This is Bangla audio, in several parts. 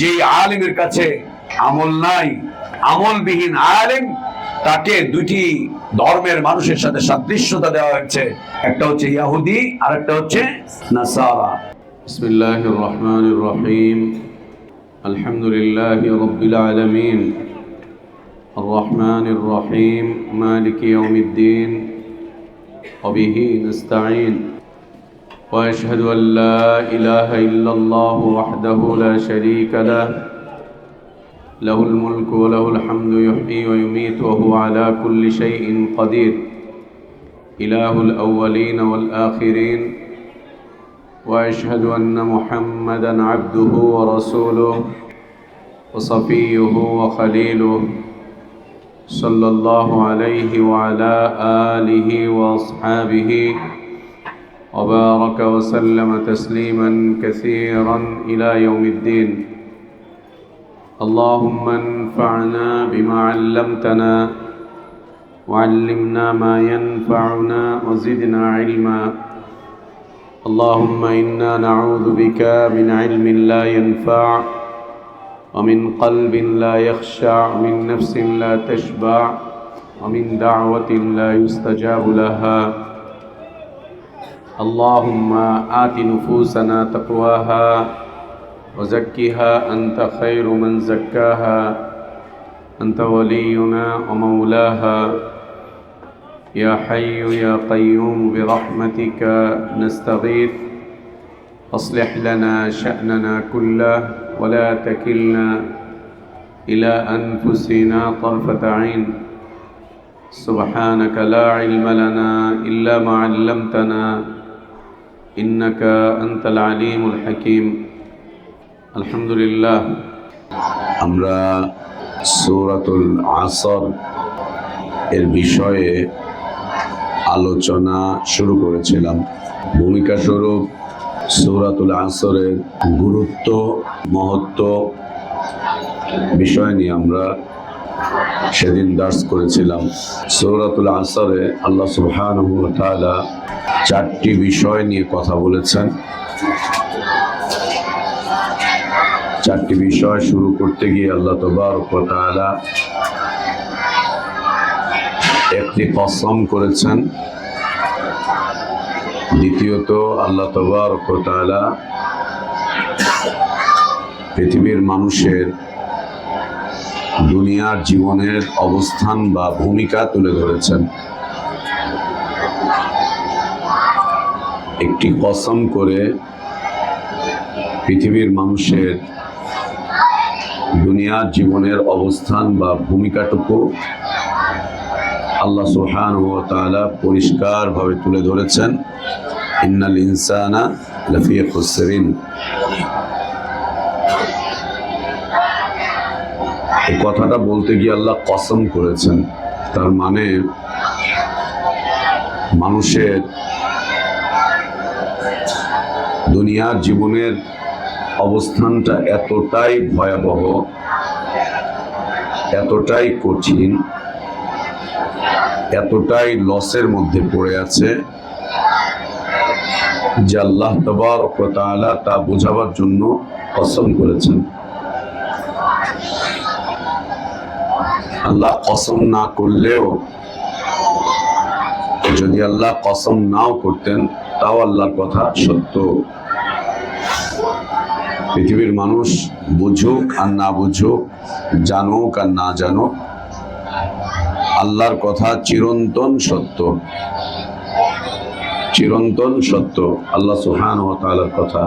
যে আলেমের কাছে আমল নাই, আমলবিহীন আলেম, তাকে দুটি ধর্মের মানুষের সাথে সাদৃশ্যতা দেওয়া হয়েছে, একটা হচ্ছে ইহুদি আর একটা হচ্ছে নাসারা। বিসমিল্লাহির রহমানির রহিম। আলহামদুলিল্লাহি রাব্বিল আলামিন, আর রহমানির রহিম, মালিকি ইয়াউমিদ্দিন, ওয়া বিহি নাস্তাঈন, ওয়া আশহাদু আল লা ইলাহা ইল্লাল্লাহু ওয়াহদাহু লা শারীকা লাহু, লাহুল মুলকু ওয়া লাহুল হামদু, ইউহয়ী ওয়া ইউমীতু ওয়া হুয়া আলা কুল্লি শাইইন কাদির, ইলাহুল আউওয়ালিন ওয়াল আখিরিন। وأشهد أن محمدًا عبده ورسوله وصفيه وخليله، صلى الله عليه وعلى آله وأصحابه وبارك وسلم تسليمًا كثيرًا إلى يوم الدين. اللهم انفعنا بما علمتنا وعلمنا ما ينفعنا وزدنا علما. اللهم إنا نعوذ بك من علم لا ينفع، ومن قلب لا يخشع، ومن نفس لا تشبع، ومن دعوة لا يستجاب لها. اللهم آت نفوسنا تقواها وزكها أنت خير من زكاها، أنت ولينا ومولاها. يا حي يا قيوم برحمتك نستغيث، أصلح لنا شأننا كله ولا تكلنا إلى أنفسنا طرفة عين. سبحانك لا علم لنا إلا ما علمتنا، إنك أنت العليم الحكيم. الحمد لله. আমরা সূরাতুল আসর এর বিষয়ে আলোচনা শুরু করেছিলাম। ভূমিকা স্বরূপ সূরাতুল আসরের গুরুত্ব, মহত্ব বিষয় নিয়ে আমরা সেদিন দার্স করেছিলাম। সূরাতুল আসরে আল্লাহ সুবহানাহু ওয়া তাআলা চারটি বিষয় নিয়ে কথা বলেছেন। চারটি বিষয় শুরু করতে গিয়ে আল্লাহ তাবারক ওয়া তাআলা একটি কসম করেছেন, দ্বিতীয়ত আল্লাহ তাবারক ওয়া তাআলা পৃথিবীর মানুষের দুনিয়ার জীবনের অবস্থান বা ভূমিকা তুলে ধরেছেন। একটি কসম করে পৃথিবীর মানুষের দুনিয়ার জীবনের অবস্থান বা ভূমিকাটুকু আল্লাহ সুবহানাহু ওয়া তাআলা পরিষ্কারভাবে তুলে ধরেছেন। ইন্নাল ইনসানা লাফি খুসরিন। এই কথাটা বলতে গিয়ে আল্লাহ কসম করেছেন, তার মানে মানুষের দুনিয়ার জীবনের অবস্থানটা এতটাই ভয়াবহ, এতটাই কঠিন, এতটাই লসের মধ্যে পড়ে আছে যে আল্লাহ তাবারক ওয়া তাআলা তা বোঝাবার জন্য কসম করেছেন। আল্লাহ কসম না করলেও, যদি আল্লাহ কসম নাও করতেন তাও আল্লাহর কথা সত্য। পৃথিবীর মানুষ বুঝুক আর না বুঝুক, জানুক আর না জানুক, আল্লাহর কথা চিরন্তন সত্য, চিরন্তন সত্য। আল্লাহ সুবহানাহু ওয়া তাআলার কথা।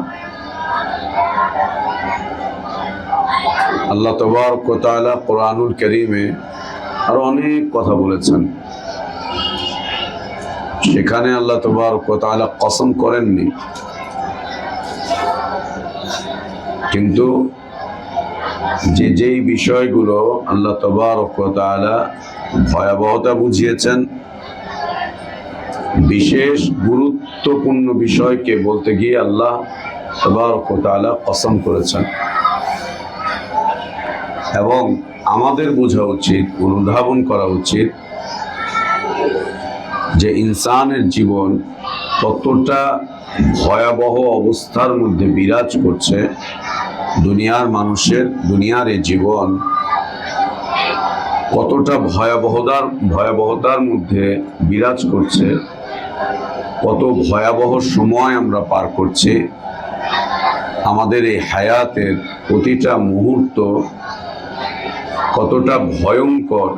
আল্লাহ তাবারক ওয়া তাআলা কোরআনুল কারীমে আরো অনেক কথা বলেছেন, সেখানে আল্লাহ তাবারক ওয়া তাআলা কসম করেননি, কিন্তু যেই বিষয়গুলো আল্লাহ তাবারক ওয়া তাআলা ভয়াবহতা বুঝিয়েছেন, বিশেষ গুরুত্বপূর্ণ বিষয়কে বলতে গিয়ে আল্লাহ তাবারক ওয়া তাআলা কসম করেছেন। এবং আমাদের বোঝা উচিত, অনুধাবন করা উচিত যে ইনসানের জীবন কতটা ভয়াবহ অবস্থার মধ্যে বিরাজ করছে দুনিয়ার মানুষের দুনিয়ার এই জীবন কতটা ভয়াবহতার মধ্যে বিরাজ করছে, কত ভয়াবহ সময় আমরা পার করছি। আমাদের এই হায়াতের প্রতিটা মুহূর্ত কতটা ভয়ঙ্কর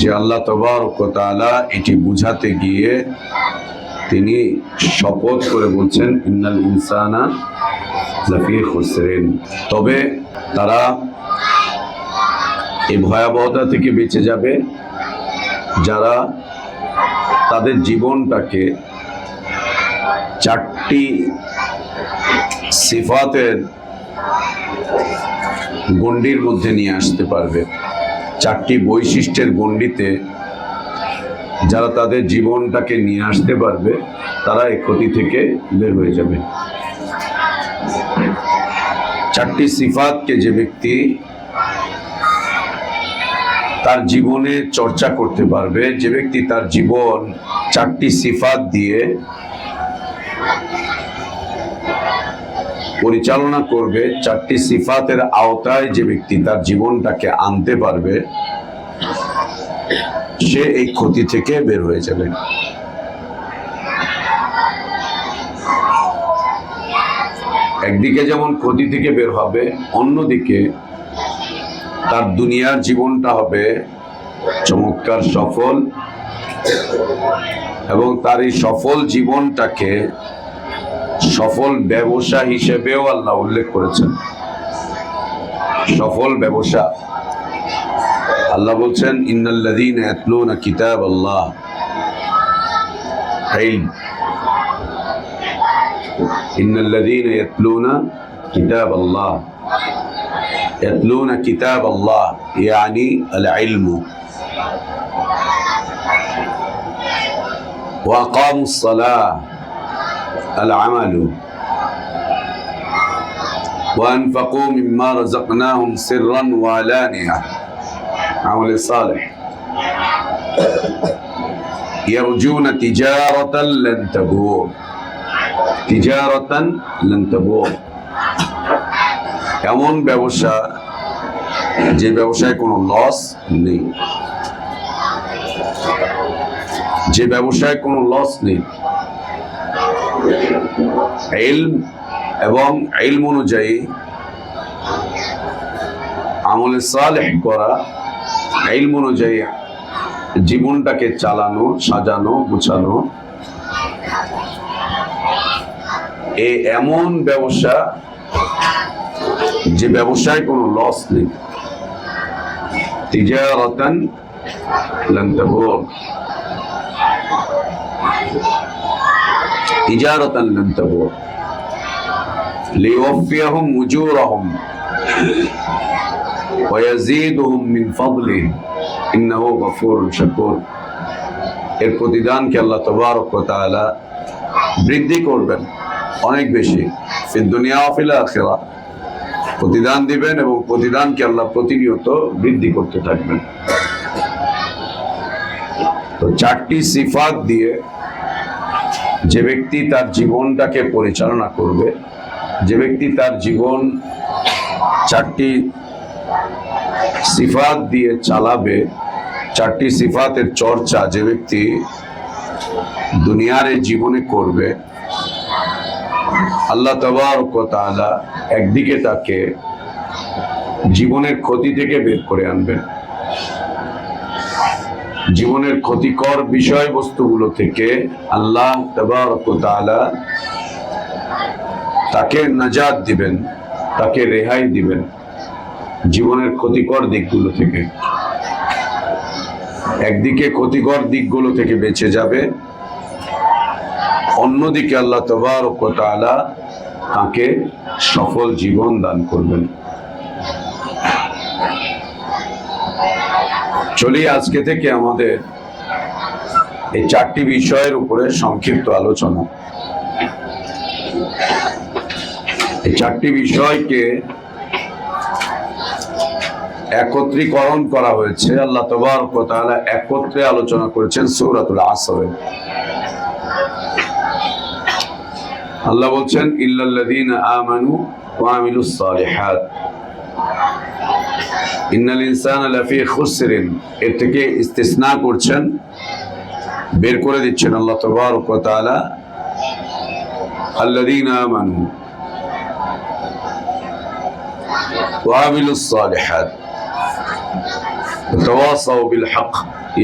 যে আল্লাহ তাবারক ওয়া তাআলা এটি বুঝাতে গিয়ে তিনি শপথ করে বলছেন ইন্নাল ইনসানা লাফি খুসরিন। তবে তারা এই ভয়াবহতা থেকে বেঁচে যাবে যারা তাদের জীবনটাকে চারটি সিফাতের গণ্ডির মধ্যে নিয়ে আসতে পারবে। চারটি বৈশিষ্ট্যের গণ্ডিতে যারা তাদের জীবনটাকে নিয়ে আসতে পারবে তারা এই ক্ষতি থেকে বের হয়ে যাবে। চারটি সিফাতকে যে ব্যক্তি তার জীবনে চর্চা করতে পারবে, যে ব্যক্তি তার জীবন চারটি সিফাত দিয়ে পরিচালনা করবে, চারটি সিফাতের আওতায় যে ব্যক্তি তার জীবনটাকে আনতে পারবে, সে এই ক্ষতি থেকে বের হয়ে যাবে। একদিকে যেমন ক্ষতি থেকে বের হবে, অন্যদিকে তার দুনিয়ার জীবনটা হবে চমৎকার সফল, এবং তার এই সফল জীবনটাকে সফল ব্যবসা হিসেবেও আল্লাহ উল্লেখ করেছেন। সফল ব্যবসা আল্লাহ বলছেন ইন্নাল্লাযীনা ইয়াতলুনা কিতাবাল্লাহ ইলম, ইন্নাল্লাযীনা ইয়াতলুনা কিতাবাল্লাহ, ইয়াতলুনা কিতাবাল্লাহ ইয়ানি আল ইলমু ওয়া আকামুস সালাহ আল আমালু ওয়া আনফাকু মিম্মা রাযাকনাহুম সিররান ওয়া আলানিয়া আমল সালেহ ইয়ারজুনা তিজারাতান লান তাবুর, তিজারাতান লান তাবুর। এমন ব্যবসা যে ব্যবসায় কোনো লস নেই, যে ব্যবসায় কোনো লস নেই। ইলম এবং ইলম অনুযায়ী আমলে সালেহ করা, ইলম অনুযায়ী জীবনটাকে চালানো, সাজানো, গুছানো, এমন ব্যবসা যে ব্যবসায় কোনো লস নেই। তিজারাতান লান তাবুর, তিজারাতান লান তাবুর লিওয়াফিয়াহুম উজুরাহুম ওয়া ইয়াজিদুহুম মিন ফাদলিহি ইন্নাহু গফুরুন শাকুর। এর প্রতিদানকে আল্লাহ তাবারক ওয়া তাআলা বৃদ্ধি করবেন অনেক বেশি, ফিদ দুনিয়া ওয়া ফিল আখিরাহ প্রতিদান দিবেন, এবং প্রতিদানকে আল্লাহ প্রতিনিয়ত বৃদ্ধি করতে থাকবেন। তো চারটি সিফাত দিয়ে যে ব্যক্তি তার জীবনটাকে পরিচালনা করবে, যে ব্যক্তি তার জীবন চারটি সিফাত দিয়ে চালাবে, চারটি সিফাতের চর্চা যে ব্যক্তি দুনিয়ার এই জীবনে করবে, আল্লাহ তাবারক ওয়া তাআলা একদিকে তাকে জীবনের ক্ষতি থেকে বের করে আনবেন, জীবনের ক্ষতিকর বিষয়বস্তুগুলো থেকে আল্লাহ তাবারক ওয়া তাআলা তাকে নাজাত দিবেন, তাকে রেহাই দিবেন জীবনের ক্ষতিকর দিকগুলো থেকে। একদিকে ক্ষতিকর দিকগুলো থেকে বেঁচে যাবে, অন্যদিকে আল্লাহ তাবারক ওয়া তাআলা তাকে সফল জীবন দান করবেন। চলি আজকে থেকে আমাদের এই চারটি বিষয়ের উপরে সংক্ষিপ্ত আলোচনা। এই চারটি বিষয়কে একত্রীকরণ করা হয়েছে, আল্লাহ তাবারক ওয়া তাআলা একত্রে আলোচনা করেছেন সূরাতুল আসরে। আল্লাহ বলছেন ইল্লাল্লাযীনা আমানু ওয়া আমিলুস সালিহাত ইন্নাল ইনসানা লাফি খুসরিন, এর থেকে ইস্তিসনা করছেন, বের করে দিচ্ছেন আল্লাহ তাবারক ওয়া তাআলা আল্লাযীনা আমানু ওয়া আমিলুস সালিহাত ওয়া তাওয়াসাউ বিল হক,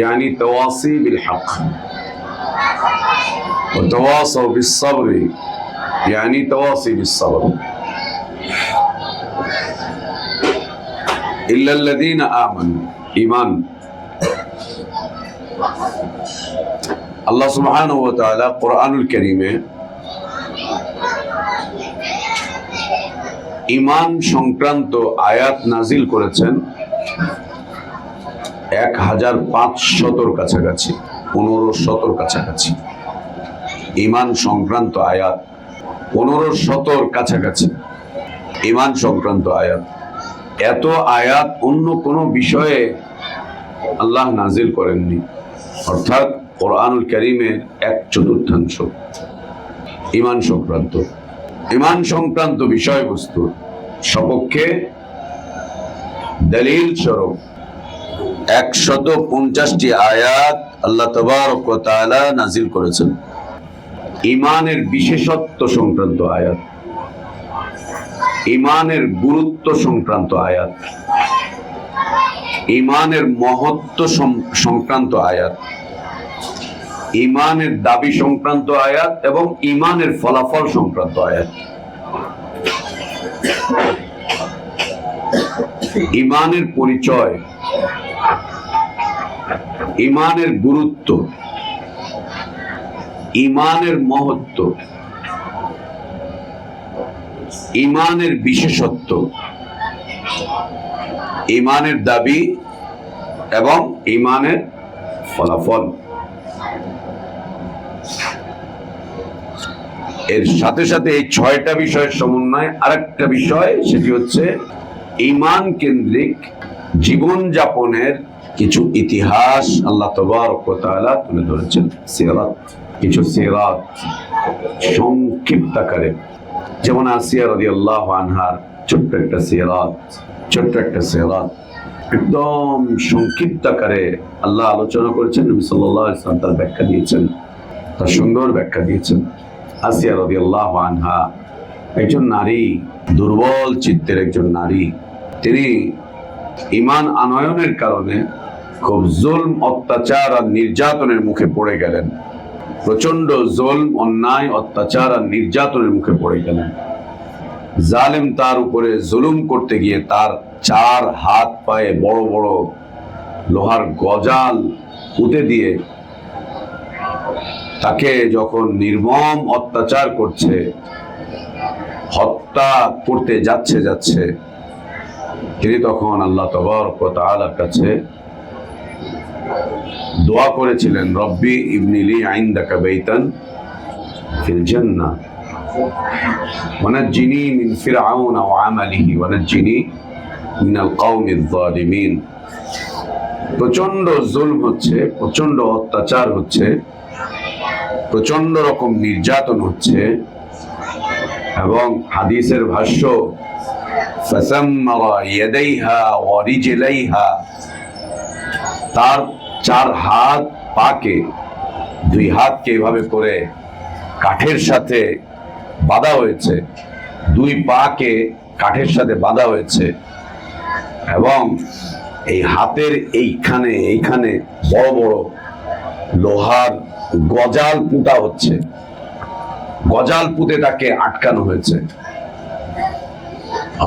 يعني تواصي بالحق، وتواصوا بالصبر يعني تواصي بالصبر، إلا الذين آمنوا إيمان الله سبحانه وتعالى قرآن الكريم ইমান সংক্রান্ত আয়াত নাজিল করেছেন 1500 কাছাকাছি, 1500 কাছাকাছি ইমান সংক্রান্ত আয়াত, 1500 কাছাকাছি ইমান সংক্রান্ত আয়াত। এত আয়াত অন্য কোনো বিষয়ে আল্লাহ নাজিল করেননি, অর্থাৎ কোরআনুল কারীমের 1/4 ইমান সংক্রান্ত। ইমান সংক্রান্ত বিষয়বস্তু সপক্ষে দলিল স্বরূপ 150টি আয়াত আল্লাহ তাবারক ওয়া তাআলা নাজিল করেছেন। ইমানের বিশেষত্ব সংক্রান্ত আয়াত, ইমানের গুরুত্ব সংক্রান্ত আয়াত, ইমানের মহত্ব সংক্রান্ত আয়াত, ইমানের দাবি সংক্রান্ত আয়াত এবং ইমানের ফলাফল সংক্রান্ত আয়াত। ইমানের পরিচয়, ইমানের গুরুত্ব, ইমানের মহত্ব, ইমানের বিশেষত্ব, ইমানের দাবি এবং ইমানের ফলাফল। এর সাথে সাথে এই 6টা বিষয়ের সমন্বয় আরেকটা বিষয়, সেটি হচ্ছে ঈমান কেন্দ্রিক জীবন যাপনের কিছু ইতিহাস আল্লাহ তাবারক ওয়া তাআলা তুলে ধরেছেন। সিরাত, কিছু সিরাত সংক্ষিপ্ত আকারে, যেমন আসিয়া রাদিয়াল্লাহু আনহার ছোট্ট একটা সিরাত, ছোট্ট একটা সিরাত একদম সংক্ষিপ্ত আকারে আল্লাহ আলোচনা করেছেন। নবী সাল্লাল্লাহু আলাইহি ওয়াসাল্লাম তার ব্যাখ্যা দিয়েছেন, তার সুন্দর ব্যাখ্যা দিয়েছেন। আসিয়া রাদিয়াল্লাহু আনহা একজন নারী, দুর্বল চিত্তের একজন নারী। তিনি ঈমান আনয়নের কারণে খুব জুলম, অত্যাচার আর নির্যাতনের মুখে পড়ে গেলেন। প্রচন্ড জুলম, অন্যায়, অত্যাচার আর নির্যাতনের মুখে পড়ে গেলেন। জালেম তার উপরে জুলুম করতে গিয়ে তার 4 হাত পায়ে বড় বড় লোহার গজাল পুঁতে দিয়ে তাকে যখন নির্মম অত্যাচার করছে, হত্যা করতে যাচ্ছে, তিনি তখন আল্লাহ তাবারক ওয়া তাআলার কাছে দোয়া করেছিলেন, রব্বি ইবনি লি ইনদাকা বাইতান ফিল জান্নাহ ওয়ানাজ্জিনি মিন ফিরআউন ওয়া আমালিহি ওয়ানাজ্জিনি মিনাল কওমিজ যালিমিন। প্রচন্ড জুলম হচ্ছে, প্রচন্ড অত্যাচার হচ্ছে, প্রচন্ড রকম নির্যাতন হচ্ছে, এবং হাদিসের ভাষ্য ফাসাম্মারা ইয়াদাইহা ওয়া রিজলাইহা, তার 4 হাত পাকে, 2 হাতকে এভাবে করে কাঠের সাথে বাঁধা হয়েছে, 2 পাকে কাঠের সাথে বাঁধা হয়েছে, এবং এই হাতের এইখানে বড় বড় লোহার গজাল পুঁতা হচ্ছে, গজাল পুঁতে তাকে আটকানো হয়েছে।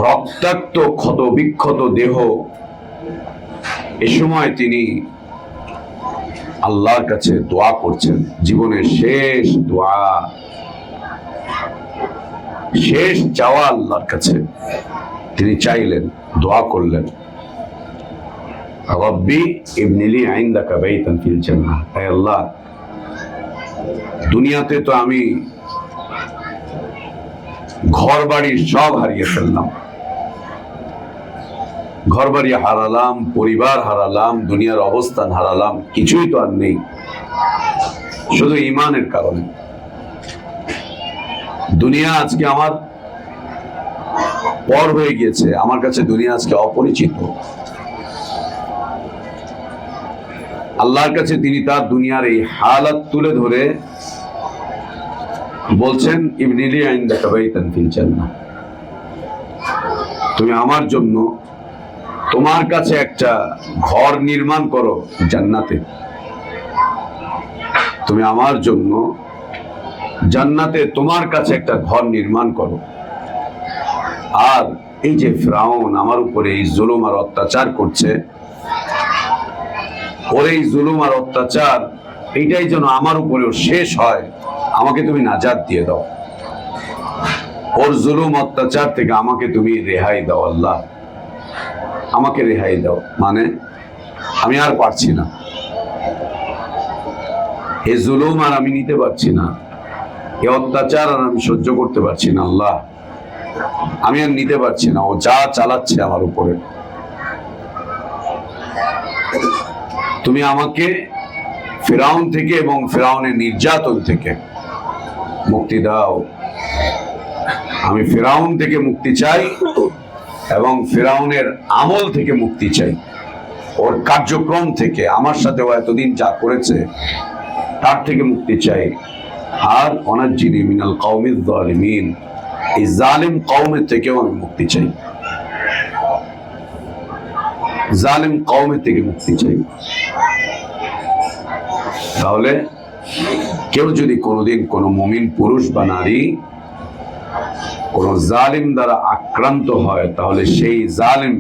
রক্তাক্ত ক্ষত বিক্ষত দেহ। এ সময় তিনি আল্লাহর কাছে দোয়া করছেন, জীবনের শেষ দোয়া, শেষ চাওয়া আল্লাহর কাছে তিনি চাইলেন, দোয়া করলেন, রব্বি ইবনি লি ইনদাকা বাইতান ফিল জান্নাহ। হে আল্লাহ, দুনিয়াতে তো আমি ঘর বাড়ি সব হারিয়ে ফেললাম, ঘর বাড়ি হারালাম, পরিবার হারালাম, দুনিয়ার অবস্থান হারালাম, কিছুই তো আর নেই, শুধু ঈমানের কারণে। দুনিয়া আজকে আমার পর হয়ে গিয়েছে, আমার কাছে দুনিয়া আজকে অপরিচিত। আল্লাহর কাছে তিনি তার দুনিয়ার এই হালাত তুলে ধরে বলছেন, ইবনিলি ইনদাকা বাইতান ফিল জান্নাহ, তুমি আমার জন্য তোমার কাছে একটা ঘর নির্মাণ করো জান্নাতে। তুমি আমার জন্য জান্নাতে তোমার কাছে একটা ঘর নির্মাণ করো। আর এই যে ফিরআউন আমার উপরে এই জুলুম আর অত্যাচার করছে, ওর এই জুলুম আর অত্যাচার এইটাই যেন আমার উপরেও শেষ হয়, আমাকে তুমি নাজাত দিয়ে দাও। ওর জুলুম অত্যাচার থেকে আমাকে তুমি রেহাই দাও আল্লাহ, আমাকে রেহাই দাও। মানে আমি আর পারছি না, এই জুলুম আর আমি নিতে পারছি না, এই অত্যাচার আর আমি সহ্য করতে পারছি না আল্লাহ, আমি আর নিতে পারছি না। ও যা চালাচ্ছে আমার উপরে, তুমি আমাকে ফিরআউন থেকে এবং ফিরআউনের নির্যাতন থেকে মুক্তি দাও। আমি ফিরআউন থেকে মুক্তি চাই এবং ফিরআউনের আমল থেকে মুক্তি চাই, ওর কার্যক্রম থেকে, আমার সাথে ও এতদিন যা করেছে তার থেকে মুক্তি চাই। আর ওয়ানাজ্জিনি মিনাল কওমিজ যালিমিন, এই জালিম কওমের থেকেও আমি মুক্তি চাই, জালিম কওমের থেকে মুক্তি চাই। তাহলে কেউ যদি কোনোদিন কোনো মুমিন পুরুষ বা নারী কোন জালিম দ্বারা আক্রান্ত হয়, তাহলে সেই জালিম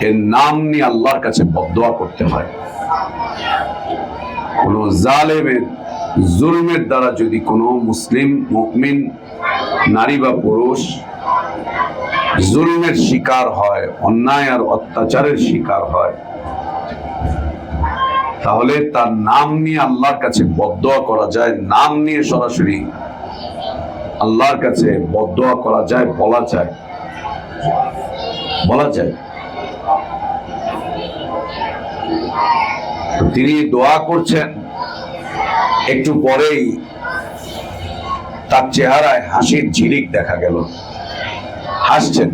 এর নাম নিয়ে আল্লাহর কাছে বদদোয়া করতে হয়। কোন জালেমের জুলমের দ্বারা যদি কোনো মুসলিম মুমিন নারী বা পুরুষ জুলমের শিকার হয়, অন্যায় আর অত্যাচারের শিকার হয়, তাহলে তার নাম নিয়ে আল্লাহর কাছে বদদোয়া করা যায়, নাম নিয়ে সরাসরি আল্লাহর কাছে বদদোয়া করা যায়, বলা যায়, বলা যায়। তিনি দোয়া করছেন, একটু পরেই তার চেহারায় হাসির ঝিলিক দেখা গেল, হাসছেন।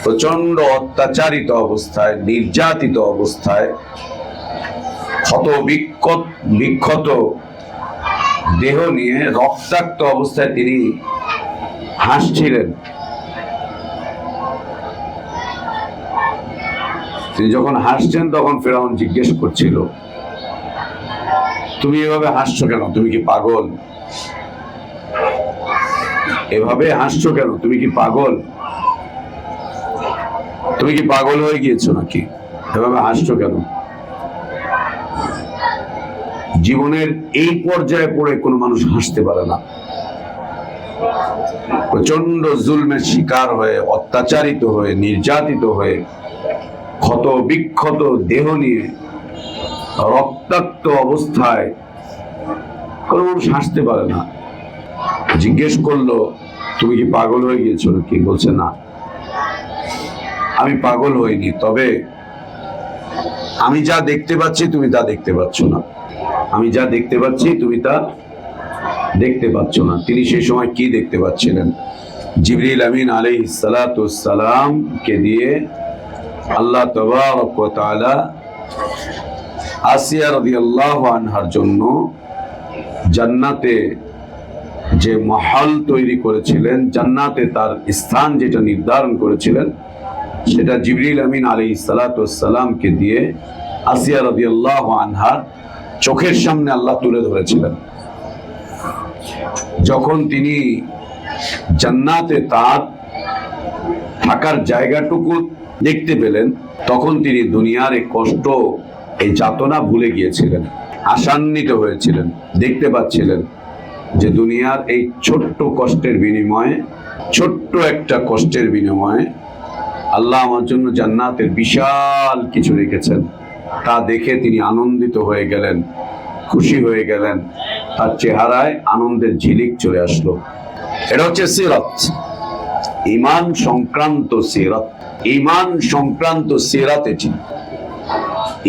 প্রচন্ড অত্যাচারিত অবস্থায়, নির্যাতিত অবস্থায়, ক্ষত বিক্ষত দেহ নিয়ে রক্তাক্ত অবস্থায় তিনি হাসছিলেন। তিনি যখন হাসছেন তখন ফিরআউন জিজ্ঞেস করছিল, তুমি এভাবে হাসছো কেন? তুমি কি পাগল? এভাবে হাসছো কেন? তুমি কি পাগল? তুমি কি পাগল হয়ে গিয়েছো নাকি? এভাবে হাসছো কেন? জীবনের এই পর্যায়ে পড়ে কোনো মানুষ হাসতে পারে না। প্রচন্ড জুলমের শিকার হয়ে, অত্যাচারিত হয়ে, নির্যাতিত হয়ে, ক্ষত বিক্ষত দেহ নিয়ে রক্তাক্ত অবস্থায় কোনো মানুষ হাসতে পারে না। জিজ্ঞেস করলো, তুমি কি পাগল হয়ে গিয়েছো নাকি? বলছে, না, আমি পাগল হইনি, তবে আমি যা দেখতে পাচ্ছি তুমি তা দেখতে পাচ্ছ না, আমি যা দেখতে পাচ্ছি তুমি তা দেখতে পাচ্ছ না। তিনি সেই সময় কি দেখতে পাচ্ছিলেন? জিবরিল আমিন আলাইহিস সালাতু ওয়াস সালাম কে দিয়ে আল্লাহ তাবারক ওয়া তাআলা আসিয়া রাদিয়াল্লাহু আনহার জন্য জান্নাতে যে মহল তৈরি করেছিলেন, জান্নাতে তার স্থান যেটা নির্ধারণ করেছিলেন, সেটা জিবরিল আমিন আলাইহিস সালাতু ওয়াস সালামকে দিয়ে আসিয়া রাদিয়াল্লাহু আনহার চোখের সামনে আল্লাহ তুলে ধরেছিলেন। যখন তিনি জান্নাতে তার থাকার জায়গাটুকু দেখতে পেলেন, তখন তিনি দুনিয়ার এই কষ্ট, এই যাতনা ভুলে গিয়েছিলেন, আশান্বিত হয়েছিলেন। দেখতে পাচ্ছিলেন যে দুনিয়ার এই ছোট্ট কষ্টের বিনিময়ে, ছোট্ট একটা কষ্টের বিনিময়ে আল্লাহ আমার জন্য জান্নাতের বিশাল কিছু রেখেছেন। তা দেখে তিনি আনন্দিত হয়ে গেলেন, খুশি হয়ে গেলেন, তার চেহারায় আনন্দের ঝিলিক চলে আসলো। এটা হচ্ছে সিরাত, ঈমান সংক্রান্ত সিরাত। ঈমান সংক্রান্ত সিরাত এটি,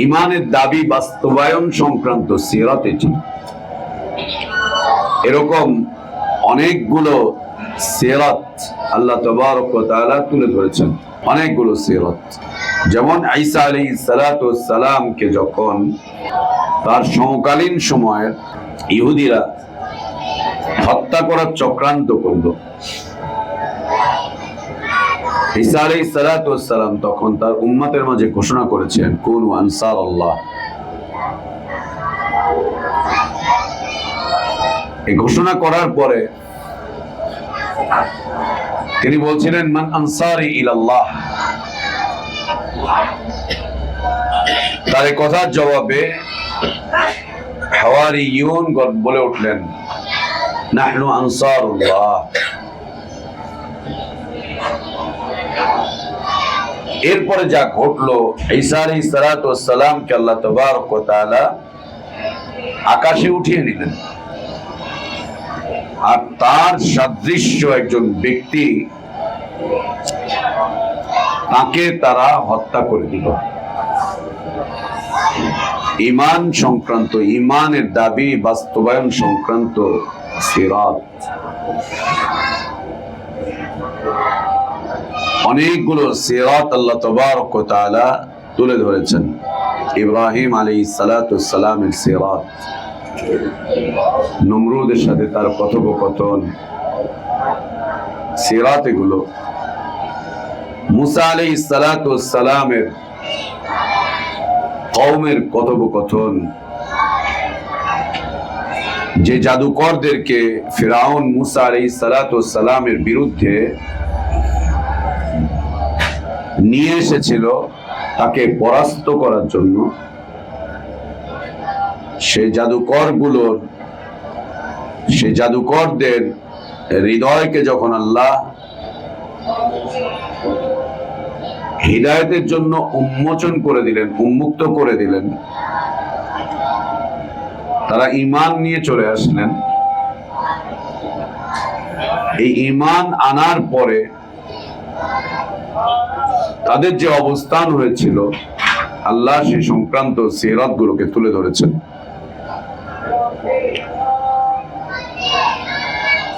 ঈমানের দাবি বাস্তবায়ন সংক্রান্ত সিরাত এটি। এরকম অনেকগুলো সিরাত আল্লাহ তাবারক ওয়া তাআলা তুলে ধরেছেন অনেকগুলো সিরাত। যেমন ঈসা আলাইহিস সালাতু ওয়াস সালামকে যখন তার সমকালীন সময়ের ইহুদিরা হত্যা করার চক্রান্ত করল, ঈসা আলাইহিস সালাতু ওয়াস সালাম তখন তার উম্মতের মাঝে ঘোষণা করেছেন, কুনু আনসারাল্লাহ। এই ঘোষণা করার পরে তিনি বলছিলেন, মান আনসারি ইলাল্লাহ। তার এই কথার জবাবে হাওয়ারিয়ুন বলে উঠলেন, নাহনু আনসারুল্লাহ। এরপরে যা ঘটলো, ঈসা আলাইহিস সালাতু ওয়াস সালামকে আল্লাহ তাবারক ওয়া তাআলা আকাশে উঠিয়ে নিলেন, আর তার সাদৃশ্য একজন ব্যক্তি তাকে তারা হত্যা করে দিল। ঈমান সংক্রান্ত, ঈমানের দাবি বাস্তবায়ন সংক্রান্ত সিরাত অনেকগুলো সিরাত আল্লাহ তাবারক ওয়া তাআলা তুলে ধরেছেন। ইব্রাহিম আলাইহিস সালাতু ওয়াস সালামের সিরাত, নমরুদের সাথে তার কথোপকথন, সিরাত এগুলো। মুসা আলাইহিস সালাতু ওয়াস সালামের কওমের কথোপকথন, যে জাদুকরদেরকে ফিরাউন মুসা আলাইহিস সালাতু ওয়াস সালামের বিরুদ্ধে নিয়ে এসেছিল তাকে পরাস্ত করার জন্য, সেই জাদুকরদের হৃদয়কে যখন আল্লাহ হিদায়াতের জন্য উন্মোচন করে দিলেন, উন্মুক্ত করে দিলেন, তারা ঈমান নিয়ে চলে আসলেন। এই ঈমান আনার পরে তাদের যে অবস্থান হয়েছিল, আল্লাহ সেই সংক্রান্ত সিরাত গুলোকে তুলে ধরেছেন।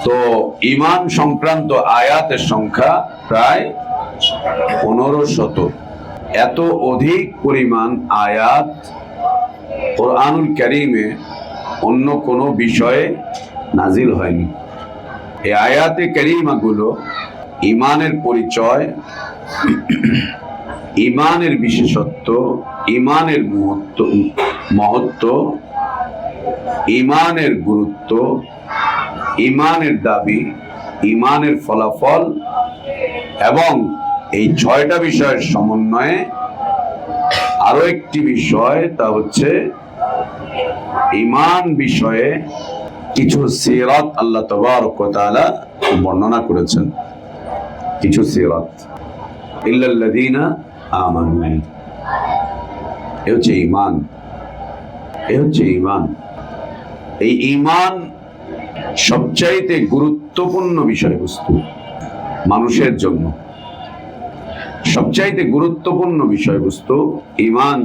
তো ঈমান সংক্রান্ত আয়াতের সংখ্যা প্রায় 1500। এত অধিক পরিমাণ আয়াত কোরআনুল কারীমে অন্য কোনো বিষয়ে নাজিল হয়নি। এই আয়াতে কারীমাগুলো ঈমানের পরিচয়, ঈমানের বিশেষত্ব, ঈমানের মহত্ব, ঈমানের গুরুত্ব, ঈমানের দাবি, ঈমানের ফলাফল এবং এই 6টা বিষয়ের সমন্বয়ে আরো একটি বিষয়, তা হচ্ছে ঈমান বিষয়ে কিছু সিরাত আল্লাহ তাবারক ওয়া তাআলা বর্ণনা করেছেন। কিছু সিরাত, ইল্লাল্লাযীনা আমানু, এ হচ্ছে ঈমান, এ হচ্ছে ঈমান। এই ঈমান সবচাইতে গুরুত্বপূর্ণ বিষয়বস্তু মানুষের জন্য, সবচাইতে গুরুত্বপূর্ণ বিষয়বস্তু ঈমান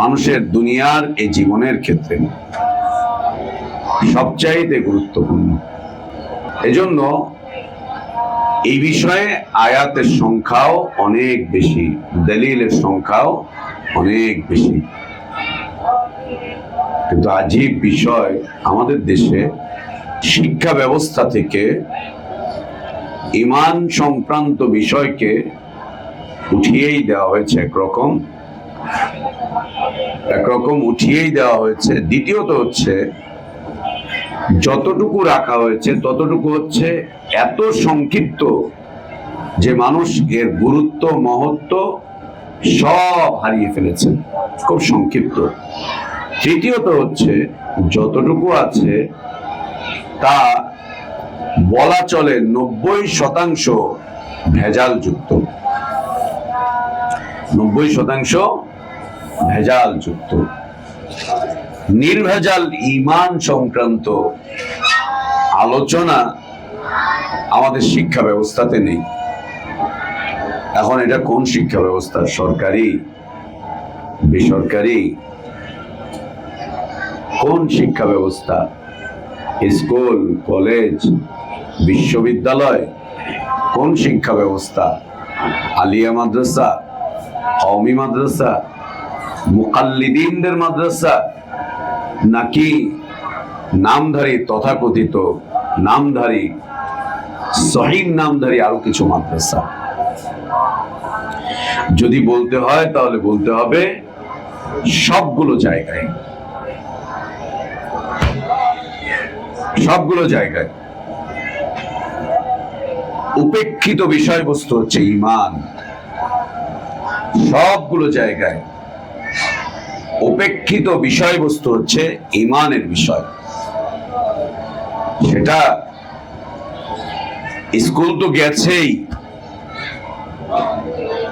মানুষের দুনিয়ার এই জীবনের ক্ষেত্রে সবচাইতে গুরুত্বপূর্ণ। এজন্য এই বিষয়ে আয়াতের সংখ্যাও অনেক বেশি, দলিলের সংখ্যাও অনেক বেশি। কিন্তু আজীব বিষয়, আমাদের দেশে শিক্ষা ব্যবস্থা থেকে ঈমান সংক্রান্ত বিষয়কে উঠিয়েই দেওয়া হয়েছে, একরকম উঠিয়েই দেওয়া হয়েছে। দ্বিতীয়ত হচ্ছে, যতটুকু রাখা হয়েছে ততটুকু হচ্ছে এত সংক্ষিপ্ত যে মানুষ এর গুরুত্ব, মহত্ব সব হারিয়ে ফেলেছে, খুব সংক্ষিপ্ত। তৃতীয়ত হচ্ছে, যতটুকু আছে তা বলা চলে 90% ভেজাল যুক্ত, 90% ভেজাল যুক্ত। নির্ভেজাল ঈমান সংক্রান্ত আলোচনা আমাদের শিক্ষা ব্যবস্থাতে নেই। এখন এটা কোন শিক্ষা ব্যবস্থা? সরকারি, বেসরকারি? কোন শিক্ষা ব্যবস্থা? স্কুল, কলেজ, বিশ্ববিদ্যালয়? কোন শিক্ষা ব্যবস্থা? আলিয়া মাদ্রাসা, কওমি মাদ্রাসা, মুকাল্লিদিনদের মাদ্রাসা, নাকি নামধারী তথাকথিত নামধারী সহিহ নামধারী আরো কিছু মাদ্রাসা? যদি বলতে হয় তাহলে বলতে হবে সবগুলো জায়গায়, সবগুলো জায়গায় উপেক্ষিত বিষয়বস্তু হচ্ছে ঈমান। সবগুলো জায়গায় উপেক্ষিত বিষয়বস্তু হচ্ছে ঈমানের বিষয়। সেটা স্কুল তো গেছেই,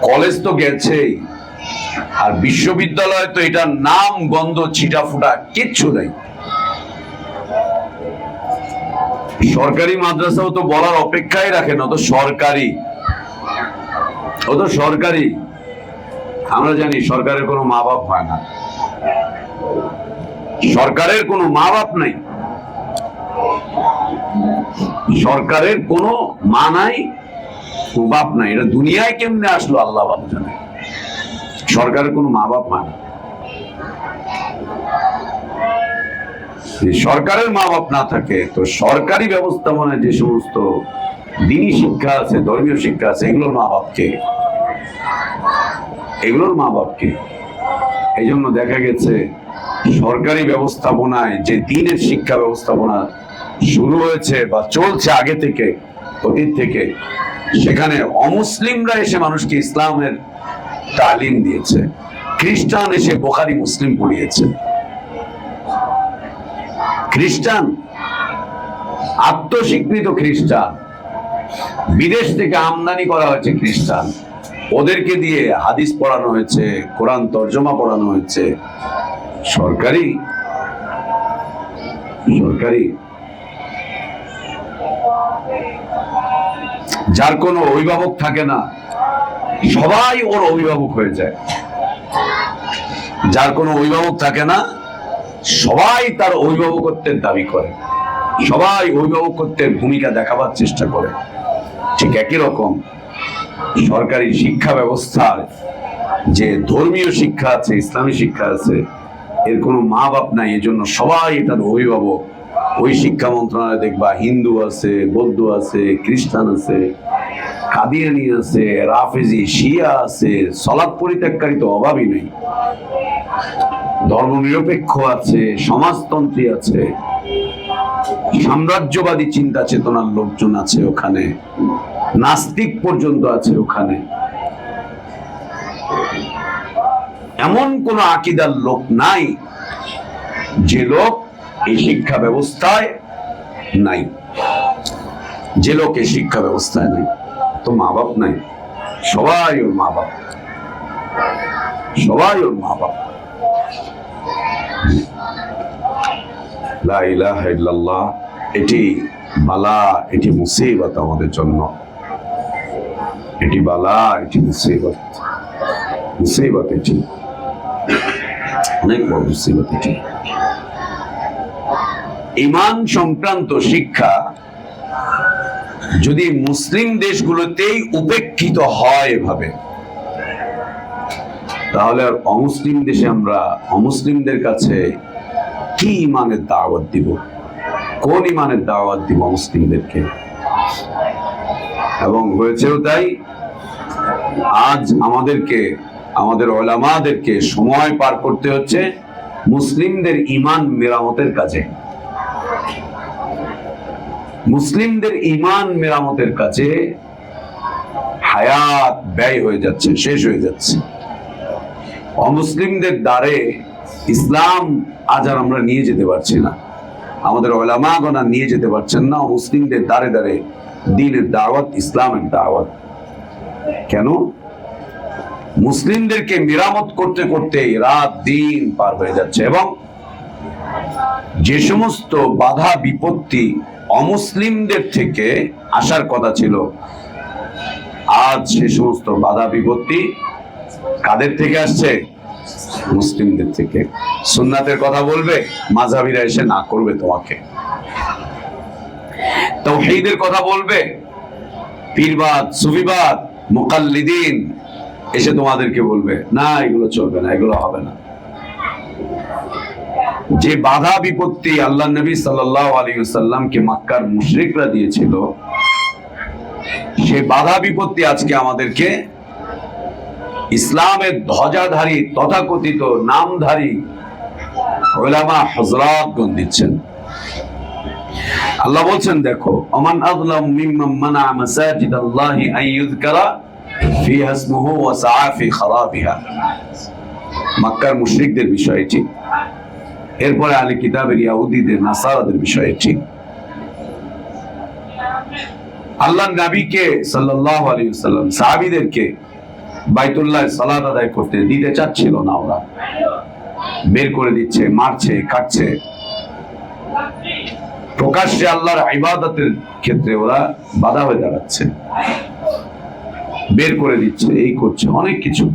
কলেজ তো গেছেই, আর বিশ্ববিদ্যালয় তো এটা নাম গন্ধ ছিটা ফুটা কিচ্ছু নেই। সরকারি মাদ্রাসাও তো বলার অপেক্ষাই রাখে না, তো সরকারি, ও তো সরকারি। আমরা জানি সরকারের কোনো মা বাপ হয় না, সরকারের কোনো মা বাপ নাই, সরকারের কোনো মা নাই, বাপ নাই। এটা দুনিয়ায় কেমনে আসলো আল্লাহ ভালো জানে। সরকারের কোনো মা বাপ হয় না। সরকারের মা বাপ না থাকে তো সরকারি ব্যবস্থাপনায় যে সমস্ত দিনী শিক্ষা আছে, ধর্মীয় শিক্ষা আছে, এগুলোর মা বাপকে, এগুলোর মা বাপকে। এই জন্য দেখা গেছে সরকারি ব্যবস্থাপনায় যে দিনের শিক্ষা ব্যবস্থাপনা শুরু হয়েছে বা চলছে আগে থেকে, অতীত থেকে, সেখানে অমুসলিমরা এসে মানুষকে ইসলামের তালিম দিয়েছে, খ্রিস্টান এসে বুখারী মুসলিম পড়িয়েছে। খ্রিস্টান, আত্মস্বীকৃত খ্রিস্টান, বিদেশ থেকে আমদানি করা হয়েছে খ্রিস্টান, ওদেরকে দিয়ে হাদিস পড়ানো হয়েছে, কোরআন তর্জমা পড়ানো হয়েছে। সরকারি, সরকারি যার কোনো অভিভাবক থাকে না, সবাই ওর অভিভাবক হয়ে যায়। যার কোনো অভিভাবক থাকে না, সবাই তার অভিভাবকত্বের দাবি করে, সবাই অভিভাবকত্বের ভূমিকা দেখাবার চেষ্টা করে। ঠিক একই রকম সরকারি শিক্ষা ব্যবস্থার যে ধর্মীয় শিক্ষা আছে, ইসলামী শিক্ষা আছে, এর কোনো মা বাপ নাই, এজন্য সবাই এটার অভিভাবক। ওই শিক্ষা মন্ত্রণালয়ে দেখবা হিন্দু আছে, বৌদ্ধ আছে, খ্রিস্টান আছে, কাদিয়ানি আছে, রাফেজি, শিয়া আছে, সালাত পরিত্যাগকারী তো অভাবই নেই, ধর্মনিরপেক্ষ আছে, সমাজতন্ত্রী আছে, সাম্রাজ্যবাদী চিন্তা চেতনার লোকজন আছে ওখানে, নাস্তিক পর্যন্ত আছে ওখানে। এমন কোন আকীদার লোক নাই যে লোক এই শিক্ষা ব্যবস্থায় নাই, যে লোক এই শিক্ষা ব্যবস্থায় নাই। তো মা বাপ নাই, সবাই ওর মা বাপ, সবাই ওর মা বাপ। লা ইলাহা ইল্লাল্লাহ, এটি বালা, এটি মুসিবত আমাদের জন্য, এটি বালা, এটি মুসিবত, মুসিবত, এটি অনেক বড় মুসিবত। এটি ঈমান সংক্রান্ত শিক্ষা যদি মুসলিম দেশগুলোতেই উপেক্ষিত হয় এভাবে, তাহলে আর অমুসলিম দেশে আমরা অমুসলিমদের কাছে কি ঈমানের দাওয়াত দিব? কোন ঈমানের দাওয়াত দিব মুসলিমদেরকে? এবং হয়েছেও তাই। আজ আমাদেরকে, আমাদের উলামাদেরকে সময় পার করতে হচ্ছে মুসলিমদের ঈমান মেরামতের কাজে, মুসলিমদের ঈমান মেরামতের কাজে হায়াত ব্যয় হয়ে যাচ্ছে, শেষ হয়ে যাচ্ছে। অমুসলিমদের দ্বারে ইসলাম আজ আর আমরা নিয়ে যেতে পারছি না, আমাদের উলামাগণ আর নিয়ে যেতে পারছেন না মুসলিমদের দ্বারে দ্বারে দ্বীনের দাওয়াত, ইসলামের দাওয়াত। কেন? মুসলিমদেরকে মেরামত করতে করতে রাত দিন পার হয়ে যাচ্ছে, এবং যে সমস্ত বাধা বিপত্তি অমুসলিমদের থেকে আসার কথা ছিল, আজ সে সমস্ত বাধা বিপত্তি কাদের থেকে আসছে? মুসলিমদের থেকে। সুন্নাতের কথা বলবে, মাযহাবীরা এসে না করবে তোমাকে। তাওহীদের কথা বলবে, পীরবাদ, সুফিবাদ, মুকাল্লিদিন এসে তোমাদেরকে বলবে না এগুলো চলবে না, এগুলো হবে না। যে বাধা বিপত্তি আল্লাহ নবী সাল্লাল্লাহু আলাইহি ওয়াসাল্লামকে মক্কার মুশরিকরা দিয়েছিল, সেই বাধা বিপত্তি আজকে আমাদেরকে ইসলামের ধ্বজাধারী তথাকথিত নামধারী উলামা হযরতগণ দিচ্ছেন। আল্লাহ বলছেন দেখো, আমান আযলাম মিম্মান মানা মাসাজিদাল্লাহি আন ইউযকারা ফিহা ইসমুহু ওয়া সাআ ফি খারাবিহা। মক্কার মুশরিকদের বিষয় ঠিক, এরপরে আহলে কিতাবের ইহুদিদের নাসারাদের বিষয় ঠিক। আল্লাহর নবীকে সাল্লাল্লাহু আলাইহি ওয়াসাল্লাম সাহাবীদেরকে বাইতুল্লাহ সালাত আদায় করতে দিতে চাচ্ছিল না, ওরা বের করে দিচ্ছে, মারছে, কাটছে। প্রকাশ্যে আল্লাহর ইবাদতের ক্ষেত্রে ওরা বাধা হয়ে দাঁড়াচ্ছে, বের করে দিচ্ছে, এই করছে অনেক কিছু।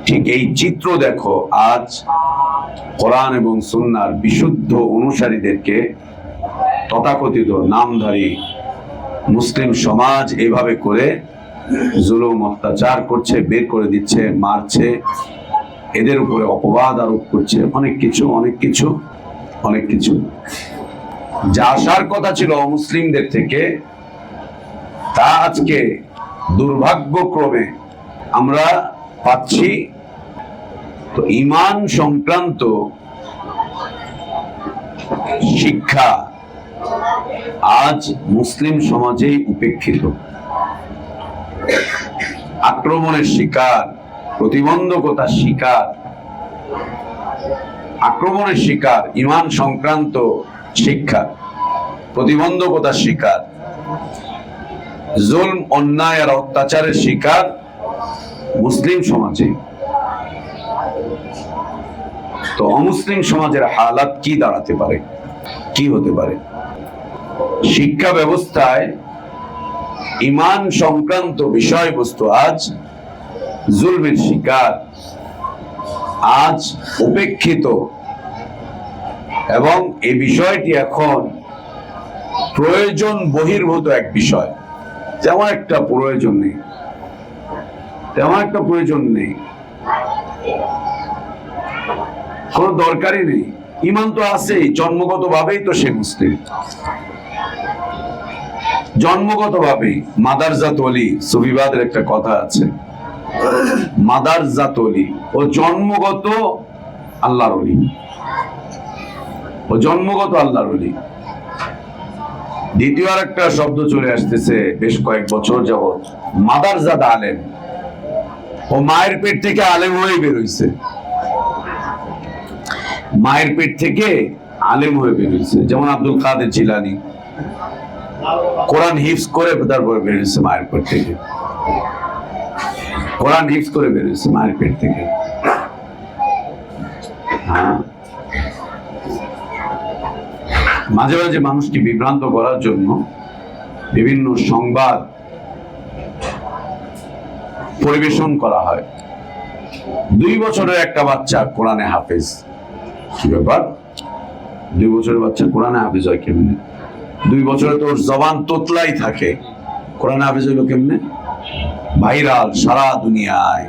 ঠিক এই চিত্র দেখো আজ কোরআন এবং সুন্নাহর বিশুদ্ধ অনুসারীদেরকে তথাকথিত নামধারী মুসলিম সমাজ এভাবে করে জুলুম অত্যাচার করছে, বের করে দিচ্ছে, মারছে, এদের উপরে অপবাদ আরোপ করছে, অনেক কিছু অনেক কিছু অনেক কিছু। যা আসার কথা ছিল অমুসলিমদের থেকে, তা আজকে দুর্ভাগ্যক্রমে আমরা পাচ্ছি। তো ঈমান সংক্রান্ত শিক্ষা আজ মুসলিম সমাজেই উপেক্ষিত। আক্রমণের শিকার, প্রতিবন্ধকতার শিকার, আক্রমণের শিকার ঈমান সংক্রান্ত শিক্ষা, প্রতিবন্ধকতার শিকার, জুলম, অন্যায় আর অত্যাচারের শিকার মুসলিম সমাজে। তো অমুসলিম সমাজের হালাত কি দাঁড়াতে পারে, কি হতে পারে? শিক্ষা ব্যবস্থায় ঈমান সংক্রান্ত বিষয়বস্তু আজ জুলমের শিকার, আজ উপেক্ষিত, এবং এই বিষয়টি এখন প্রয়োজন বহির্ভূত এক বিষয়। তেমন একটা প্রয়োজন নেই, তেমন একটা প্রয়োজন নেই, কোনো দরকারই নেই। ঈমান তো আছেই, জন্মগত ভাবেই তো সে মুসলিম, জন্মগত ভাবেই। মাদারজাত ওলি, সুফিবাদের একটা কথা আছে, মাদারজাত ওলি, ও জন্মগত আল্লাহর ওলি, ও জন্মগত আল্লাহর ওলি। দ্বিতীয় আর একটা শব্দ চলে আসতেছে বেশ কয়েক বছর যাবৎ, মাদারজাত আলেম। ও মায়ের পেট থেকে আলেম হয়ে বেরোইছে, মায়ের পেট থেকে আলেম হয়ে বেরোইছে। যেমন আব্দুল কাদের জিলানী কোরআন হিফজ করে তারপরে বেরোইছে মায়ের পেট থেকে, কোরআন হিফজ করে বেরোইছে মায়ের পেট থেকে। হ্যাঁ, মাঝে মাঝে মানুষকে বিভ্রান্ত করার জন্য বিভিন্ন সংবাদ পরিবেশন করা হয়। 2 বছরের একটা বাচ্চা কোরআনে হাফেজ। কি ব্যাপার? 2 বছরের বাচ্চা কোরআনে হাফেজ হয় কেমনে? 2 বছরে তোর জবান তোতলাই থাকে, কোরআনে হাফেজ হইলো কেমনে? ভাইরাল সারা দুনিয়ায়।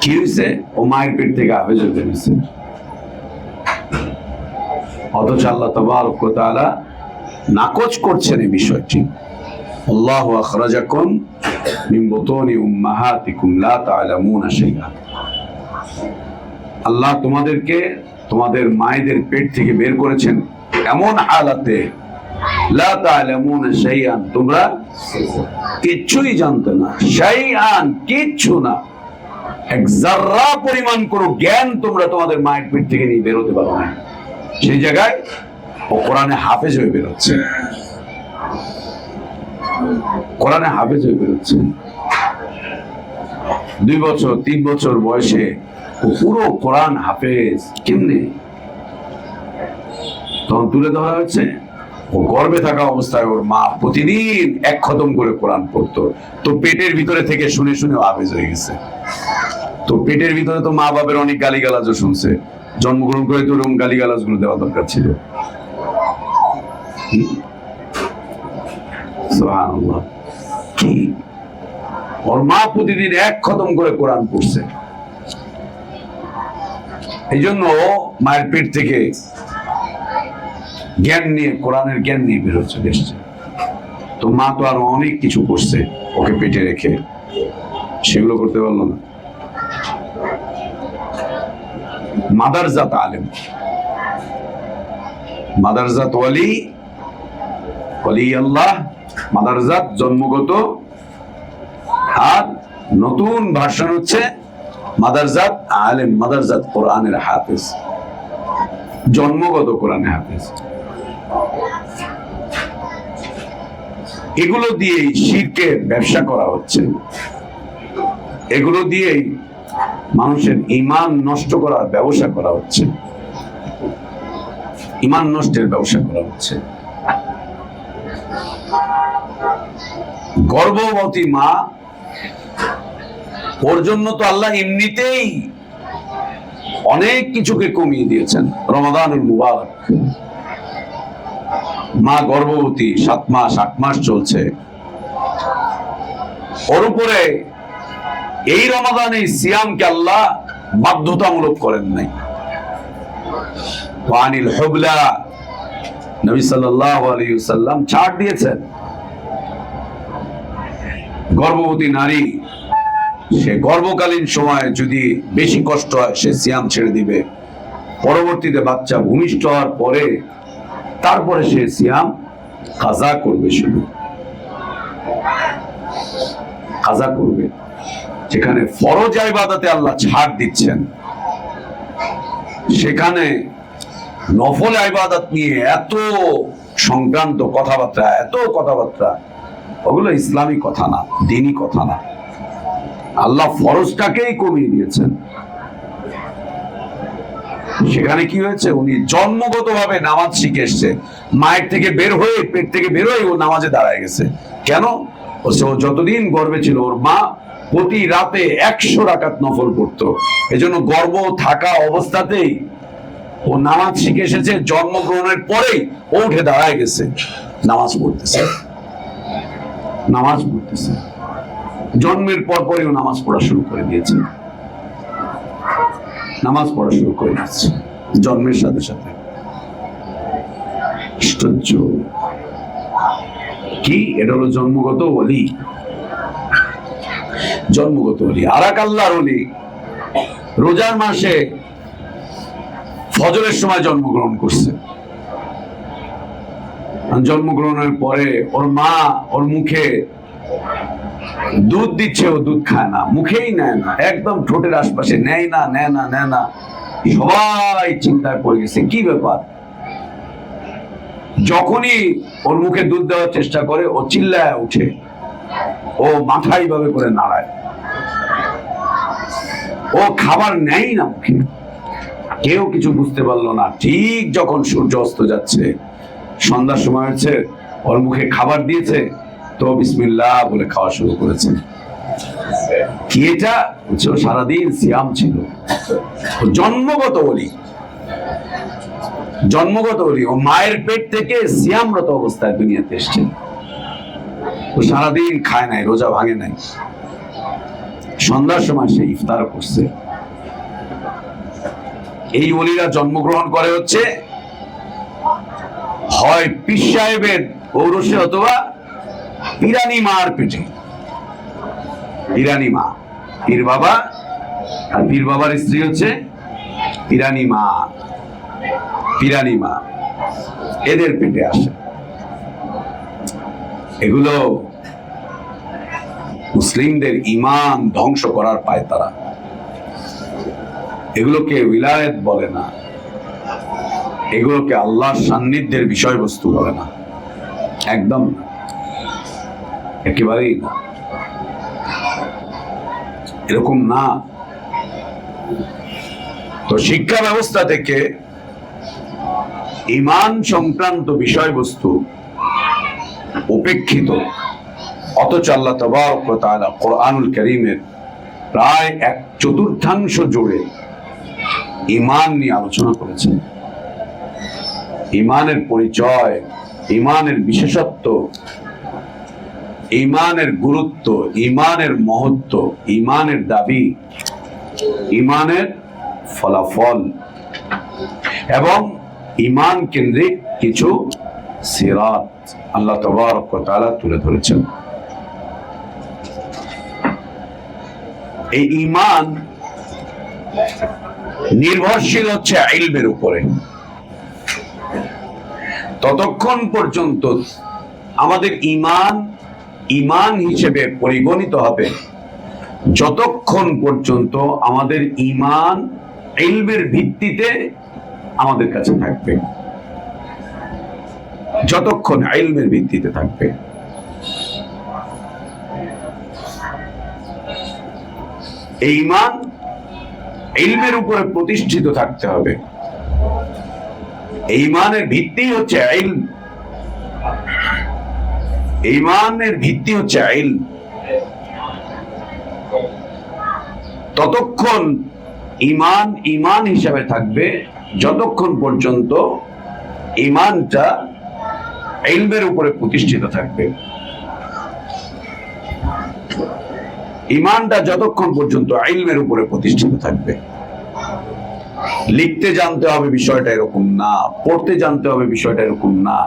কি হয়েছে? ও মায়ের পেট থেকে হাফেজ হয়ে বেরিয়েছে। অথচ আল্লাহ তাবারক ওয়া তাআলা নাকচ করছেন এই বিষয়টি। আল্লাহু আখরাজাকুম মিন বুতুনি উম্মাহাতিকুম লা তা'লামুনা শাইআ। আল্লাহ তোমাদেরকে তোমাদের মায়েদের পেট থেকে বের করেছেন এমন হালাতে, লা তা'লামুনা শাইআন, তোমরা কিচ্ছুই জানতে না, শাইআন কিচ্ছু না, এক যাররা পরিমাণ কোনো জ্ঞান তোমরা তোমাদের মায়ের পেট থেকে নিয়ে বেরোতে পারো না। সেই জায়গায় ও কোরআনে হাফেজ হয়ে বেরোচ্ছে, কোরআনে হাফেজ হয়ে বেরোচ্ছে। 2 বছর 3 বছর বয়সে ও পুরো কোরআন হাফেজ। কেমনে? তখন তুলে ধরা হয়েছে, ও গর্ভে থাকা অবস্থায় ওর মা প্রতিদিন 1 খতম করে কোরআন পড়তো। তো পেটের ভিতরে থেকে শুনে শুনে হাফেজ হয়ে গেছে। তো পেটের ভিতরে তো মা বাবার অনেক গালিগালাজও শুনছে, জন্মগ্রহণ করে তো ওরকম গালিগালাজ গুলো দেওয়া দরকার ছিল। সুবহানাল্লাহ। কি ওর মা প্রতিদিন এক খতম করে কোরআন পড়ছে, এই জন্য মায়ের পেট থেকে জ্ঞান নিয়ে, কোরআনের জ্ঞান নিয়ে বেরোয় চলে এসছে। তো মা তো আরো অনেক কিছু করছে ওকে পেটে রেখে, সেগুলো করতে পারলো না। মাদারজাত আলেম, মাদারজাত ওয়ালি, ওয়ালি আল্লাহ, মাদারজাত জন্মগত, আর নতুন ভার্সন হচ্ছে মাদারজাত আলেম, মাদারজাত কোরআনের হাফেজ, জন্মগত কোরআনের হাফেজ। এগুলো দিয়েই শিরকের ব্যবসা করা হচ্ছে, এগুলো দিয়েই মানুষের ঈমান নষ্ট করার ব্যবসা করা হচ্ছে, ঈমান নষ্টের ব্যবসা করা হচ্ছে। গর্ভবতী মা, ওর জন্য তো আল্লাহ এমনিতেই অনেক কিছুকে কমিয়ে দিয়েছেন। রমাদানুল মুবারক, মা গর্ভবতী, 7 মাস 8 মাস চলছে, ওর উপরে এই রমাদানে সিয়ামকে আল্লাহ বাধ্যতামূলক করেন নাই। ওয়ানিল হুবলা, নবী সাল্লাল্লাহু আলাইহি ওয়াসাল্লাম ছাড় দিয়েছেন। গর্ভবতী নারী, সে গর্ভকালীন সময় যদি বেশি কষ্ট হয় সে সিয়াম ছেড়ে দিবে, পরবর্তীতে বাচ্চা ভূমিষ্ঠ হওয়ার পরে তারপরে সে সিয়াম কাজা করবে, শুধু কাজা করবে। যেখানে ফরজ ইবাদতে আল্লাহ ছাড় দিচ্ছেন, সেখানে নফল ইবাদত নিয়ে এত সংক্রান্ত কথাবার্তা, এত কথাবার্তা, ওগুলো ইসলামী কথা না, দ্বীনি কথা না। আল্লাহ ফরজটাকেই কমিয়ে দিয়েছেন। সেখানে কি হয়েছে, উনি জন্মগতভাবে নামাজ শিখে এসছে, মায়ের থেকে বের হয়ে, পেট থেকে বের হয়ে ও নামাজে দাঁড়ায় গেছে। কেন? ও যতদিন গর্ভে ছিল ওর মা প্রতি রাতে 100 রাকাত নফল পড়তো, এজন্য গর্ভ থাকা অবস্থাতেই ও নামাজ শিখে এসেছে। জন্মগ্রহণের পরেই ও উঠে দাঁড়ায় গেছে, নামাজ পড়তেছে, নামাজ পড়তেছে। জন্মের পর পরেও নামাজ পড়া শুরু করে দিয়েছে, নামাজ পড়া শুরু করে দিচ্ছে জন্মের সাথে সাথে। আশ্চর্য! কি এটা হলো জন্মগত ওলি, জন্মগত ওলি। আর এক আল্লাহর ওলি রোজার মাসে ফজরের সময় জন্মগ্রহণ করছে। জন্মগ্রহণের পরে ওর মা ওর মুখে দুধ দিচ্ছে, ও দুধ খায় না, মুখেই নেয় না, একদম ঠোঁটের আশপাশে নেয় না, নেয় না, নেয় না। সবাই চিন্তায় পড়ে গেছে, কি ব্যাপার। যখনই ওর মুখে দুধ দেওয়ার চেষ্টা করে ও চিল্লায় উঠে, ও মাথা এইভাবে করে নাড়ায়, ও খাবার নেয় না মুখে। কেউ কিছু বুঝতে পারলো না। ঠিক যখন সূর্য অস্ত যাচ্ছে, সন্ধ্যার সময় হচ্ছে, ওর মুখে খাবার দিয়েছে, তো বিসমিল্লাহ বলে খাওয়া শুরু করেছে। কি এটা? সারাদিন সিয়াম ছিল। জন্মগত ওলি, জন্মগত ওলি। ও মায়ের পেট থেকে সিয়ামরত অবস্থায় দুনিয়াতে এসছে। ও সারাদিন খায় নাই, রোজা ভাঙে নাই। সন্ধ্যার সময় সে ইফতার করছে। এই ওলিরা জন্মগ্রহণ করে হচ্ছে হয় পীর সাহেবের ঔরসে অথবা পিরানি মার পেটে। পিরানি মা, পীর বাবা আর পীর বাবার স্ত্রী হচ্ছে পিরানি মা, পিরানি মা, এদের পেটে আসে। এগুলো মুসলিমদের ঈমান ধ্বংস করার পায় তারা। এগুলোকে উলায়াত বলে না, এগুলোকে আল্লাহর সান্নিধ্যের বিষয়বস্তু বলে না, একদম না, একেবারেই না, এরকম না। তো শিক্ষা ব্যবস্থা থেকে ঈমান সংক্রান্ত বিষয়বস্তু উপেক্ষিত, অথচ আল্লাহ তাবারক ওয়া তাআলা কোরআনুল কারীমের প্রায় 1/4 জুড়ে ঈমান নিয়ে আলোচনা করেছেন। ঈমানের পরিচয়, ঈমানের বিশেষত্ব, ইমানের গুরুত্ব, ইমানের মহত্ব, ইমানের দাবি, ইমানের ফলাফল এবং ইমান কেন্দ্রিক কিছু সিরাত আল্লাহ তাবারক ওয়া তাআলা তুলে ধরেছেন। এই ইমান নির্ভরশীল হচ্ছে ইলমের উপরে। ততক্ষণ পর্যন্ত আমাদের ইমান ইমান হিসেবে পরিগণিত হবে যতক্ষণ পর্যন্ত আমাদের ইমান ইলমের ভিত্তিতে আমাদের কাছে থাকবে, যতক্ষণ ইলমের ভিত্তিতে থাকবে। এই ইমান ইলমের উপরে প্রতিষ্ঠিত থাকতে হবে। এই ইমানের ভিত্তি হচ্ছে ইলম, ইমানের ভিত্তি হচ্ছে ইলম। ততক্ষণ ইমান ইমান হিসাবে থাকবে যতক্ষণ পর্যন্ত ইমানটা ইলমের উপরে প্রতিষ্ঠিত থাকবে। ইমানটা যতক্ষণ পর্যন্ত ইলমের উপরে প্রতিষ্ঠিত থাকবে। লিখতে জানতে হবে বিষয়টা এরকম না, পড়তে জানতে হবে বিষয়টা এরকম না।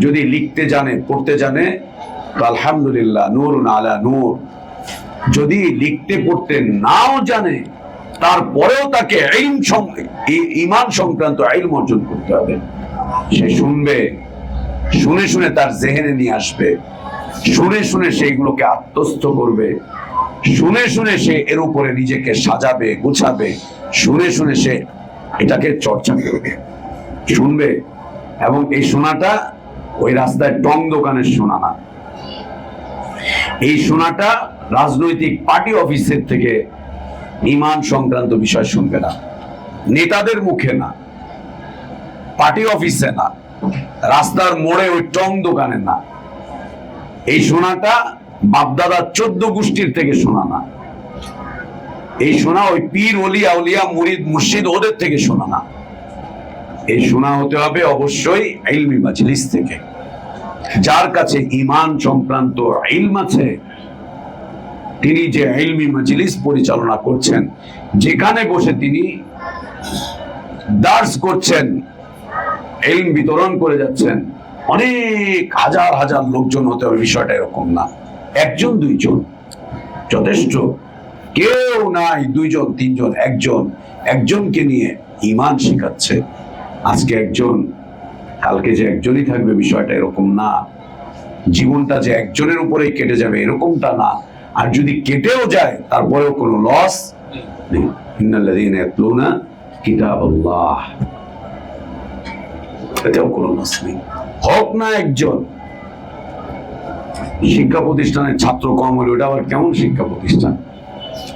যদি লিখতে জানে, পড়তে জানে তো আলহামদুলিল্লাহ, নূরুন আলা নূর। যদি লিখতে পড়তে নাও জানে তারপরেও তাকে ইমান সংক্রান্ত ইলম অর্জন করতে হবে। সে শুনবে, শুনে শুনে তার জেহেনে নিয়ে আসবে, শুনে শুনে সেইগুলোকে আত্মস্থ করবে, শুনে শুনে সে এর উপরে নিজেকে সাজাবে, গুছাবে, শুনে শুনে সে এটাকে চর্চা করবে, শুনবে। এবং এই শোনাটা ওই রাস্তায় টং দোকানের শোনা না, এই শোনাটা রাজনৈতিক পার্টি অফিসের থেকে ইমান সংক্রান্ত বিষয় শুনবে না, নেতাদের মুখে না, পার্টি অফিসে না, রাস্তার মোড়ে ওই টং দোকানে না। এই শোনাটা বাপদাদা 14 গোষ্ঠীর থেকে শোনা না। এই শোনা ওই পীর ওলিয়া উলিয়া মুরিদ মুর্শিদ ওদের থেকে শোনা না। এই শোনা হতে হবে অবশ্যই ইলমি মাজলিস থেকে। যার কাছে ইমান সংক্রান্ত ইলম আছে, তিনি যে ইলমি মাজলিস পরিচালনা করছেন, যেখানে বসে তিনি দার্স করছেন, ইলম বিতরণ করে যাচ্ছেন, অনেক হাজার হাজার লোকজন হতে হবে বিষয়টা এরকম না। একজন দুইজন যথেষ্ট, কেউ নাই, 2 জন 3 জন, একজনকে নিয়ে ইমান শেখাচ্ছে। আজকে একজন, কালকে যে একজনই থাকবে বিষয়টা এরকম না। জীবনটা যে একজনের উপরেই কেটে যাবে এরকমটা না। আর যদি কেটেও যায় তারপরেও কোনো লস নেই। ইন্নাল্লাযীনা ইয়াতলুনা কিতাবাল্লাহ, এতেও কোনো লস নেই। হোক না একজন। শিক্ষা প্রতিষ্ঠানের ছাত্র কম হলে ওটা আবার কেমন শিক্ষা প্রতিষ্ঠান?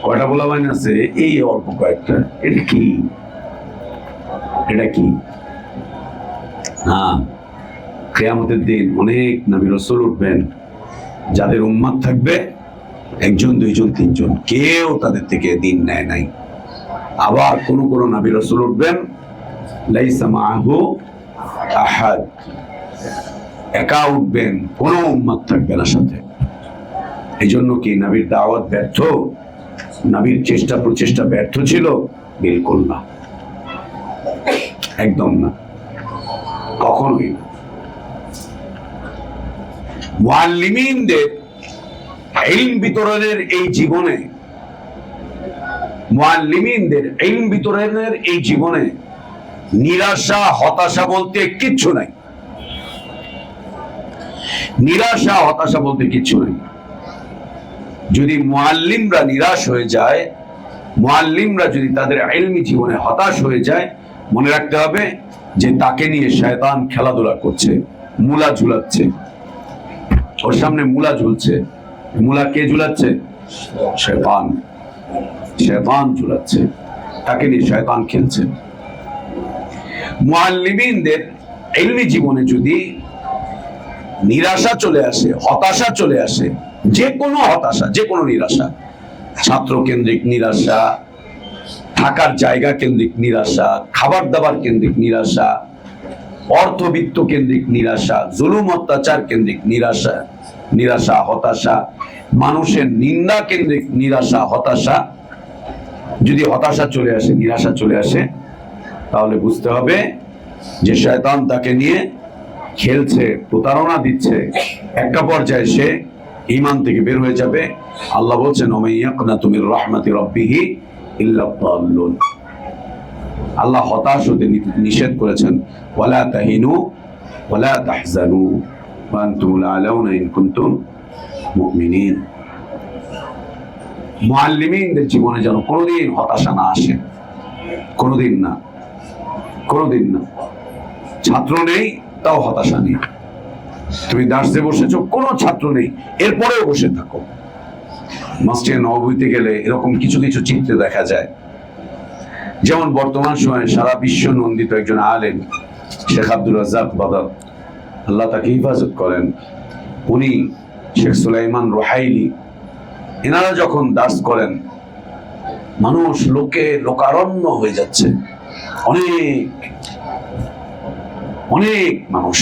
কয়টা পোলাপাইন আছে? এই অল্প কয়েকটা। এটা কি? এটা কি? হ্যাঁ, কিয়ামতের দিন অনেক নবী রাসূল উঠবেন, যাদের উম্মত থাকবে 1 জন 2 জন 3 জন, কেউ তাদের থেকে দিন নেয় নাই। আবার কোন কোন নবী রাসূল উঠবেন লাইসা মাআহু আহাদ, একা উঠবেন, কোন উম্মত থাকবে না সাথে। এই জন্য কি নবীর দাওয়াত ব্যর্থ? নবীর চেষ্টা প্রচেষ্টা ব্যর্থ ছিল? বিলকুল না, একদম না, কখনোই না। মুআল্লিমিনদের ইলম বিতরণের এই জীবনে, মুআল্লিমিনদের ইলম বিতরণের এই জীবনে নিরাশা হতাশা বলতে কিচ্ছু নাই। নিরাশা হতাশা বলতে কিচ্ছু নাই। যদি মুআল্লিমরা নিরাশ হয়ে যায়, মুআল্লিমরা যদি তাদের ইলমি জীবনে হতাশ হয়ে যায়, মনে রাখতে হবে যে তাকে নিয়ে শয়তান খেলাধুলা করছে, মূলা ঝুলাচ্ছে। ওর সামনে মূলা ঝুলছে। মূলা কে ঝুলাচ্ছে? শয়তান। শয়তান ঝুলাচ্ছে, তাকে নিয়ে শয়তান খেলছে। মুআল্লিমিনদের ইলমি জীবনে যদি নিরাশা চলে আসে, হতাশা চলে আসে, যে কোনো হতাশা, যে কোনো নিরাশা, ছাত্র কেন্দ্রিক নিরাশা, থাকার জায়গা কেন্দ্রিক নিরাশা, খাবার দাবার কেন্দ্রিক নিরাশা, অর্থবিত্ত কেন্দ্রিক নিরাশা, জুলুম অত্যাচার কেন্দ্রিক নিরাশা, নিরাশা, হতাশা, মানুষের নিন্দা কেন্দ্রিক নিরাশা, হতাশা, যদি হতাশা চলে আসে, নিরাশা চলে আসে, তাহলে বুঝতে হবে যে শয়তান তাকে নিয়ে খেলছে, প্রতারণা দিচ্ছে। একটা পর্যায়ে সে ঈমান থেকে বের হয়ে যাবে। আল্লাহ বলছেন, ওয়া ইয়াকনাতু মির রাহমাতি রাব্বিহি ইল্লা দাল্লুন। আল্লাহ হতাশ হতে নিষেধ করেছেন, ওয়ালা তাহিনু ওয়ালা তাহজানু ওয়া আনতুমুল আ'লাউনা ইন কুনতুম মুমিনিন। মুআল্লিমিনদের জীবনে যেন কোনোদিন হতাশা না আসে, কোনোদিন না, কোনোদিন না। ছাত্র নেই তাও হতাশা নেই। তুমি দার্সে বসেছো, কোনো ছাত্র নেই, এরপরেও বসে থাকো। মসজিদে নববীতে গেলে এরকম কিছু কিছু চিত্র দেখা যায়। যেমন বর্তমান সময়ে সারা বিশ্ব নন্দিত একজন আলেম শেখ আব্দুর রাজ্জাক বাদর, আল্লাহ তাকে হিফাজত করেন, উনি, শেখ সুলাইমান রুহাইলি, এনারা যখন দার্স করেন, মানুষ লোকারণ্য হয়ে যাচ্ছে। অনেক অনেক মানুষ,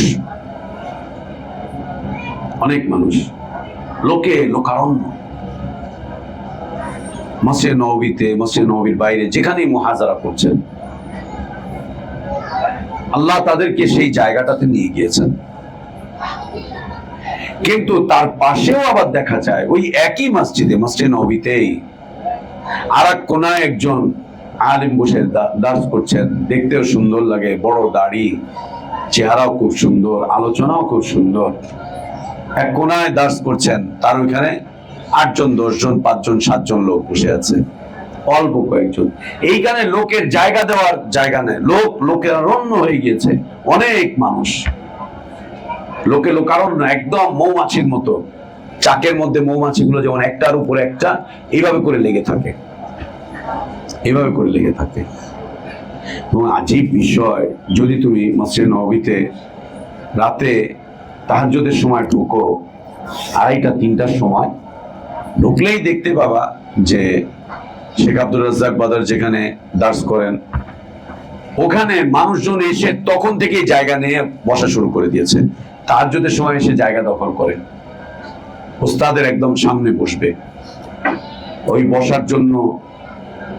অনেক মানুষ, লোকারণ্য। মসজিদে নববীতে, মসজিদে নববীর বাইরে যেখানেই মুহাজারা করছেন, আল্লাহ তাদেরকে সেই জায়গাটাতে নিয়ে গিয়েছেন। কিন্তু তার পাশেও আবার দেখা যায় ওই একই মসজিদে, মসজিদে নববীতেই আর এক কোনায় একজন আলেম বসে দার্স করছেন। দেখতেও সুন্দর লাগে, বড় দাড়ি, চেহারাও খুব সুন্দর, আলোচনাও খুব সুন্দর। এক কোনায় দার্স করছেন, তার ওইখানে 8 জন 10 জন 5 জন 7 জন লোক বসে আছে, অল্প কয়েকজন। এইখানে লোকের জায়গা দেওয়ার জায়গা নেই, লোকারণ্য হয়ে গিয়েছে। অনেক মানুষ, লোকারণ্য, একদম মৌমাছির মতো। চাকের মধ্যে মৌমাছিগুলো যেমন একটার উপরে একটা এইভাবে করে লেগে থাকে, এইভাবে করে লেগে থাকে। এবং আজীব বিষয়, যদি তুমি মসজিদে নববীতে রাতে তাহাজ্জুদের সময় ঢুকো, 2:30 3টার সময় ঢুকলেই দেখতে পাবা যে শেখ আব্দুর রাজ্জাক বাদর যেখানে দার্স করেন, ওখানে মানুষজন এসে তখন থেকেই জায়গা নিয়ে বসা শুরু করে দিয়েছে। তাহাজ্জুদের সময় এসে জায়গা দখল করে ওস্তাদের একদম সামনে বসবে। ওই বসার জন্য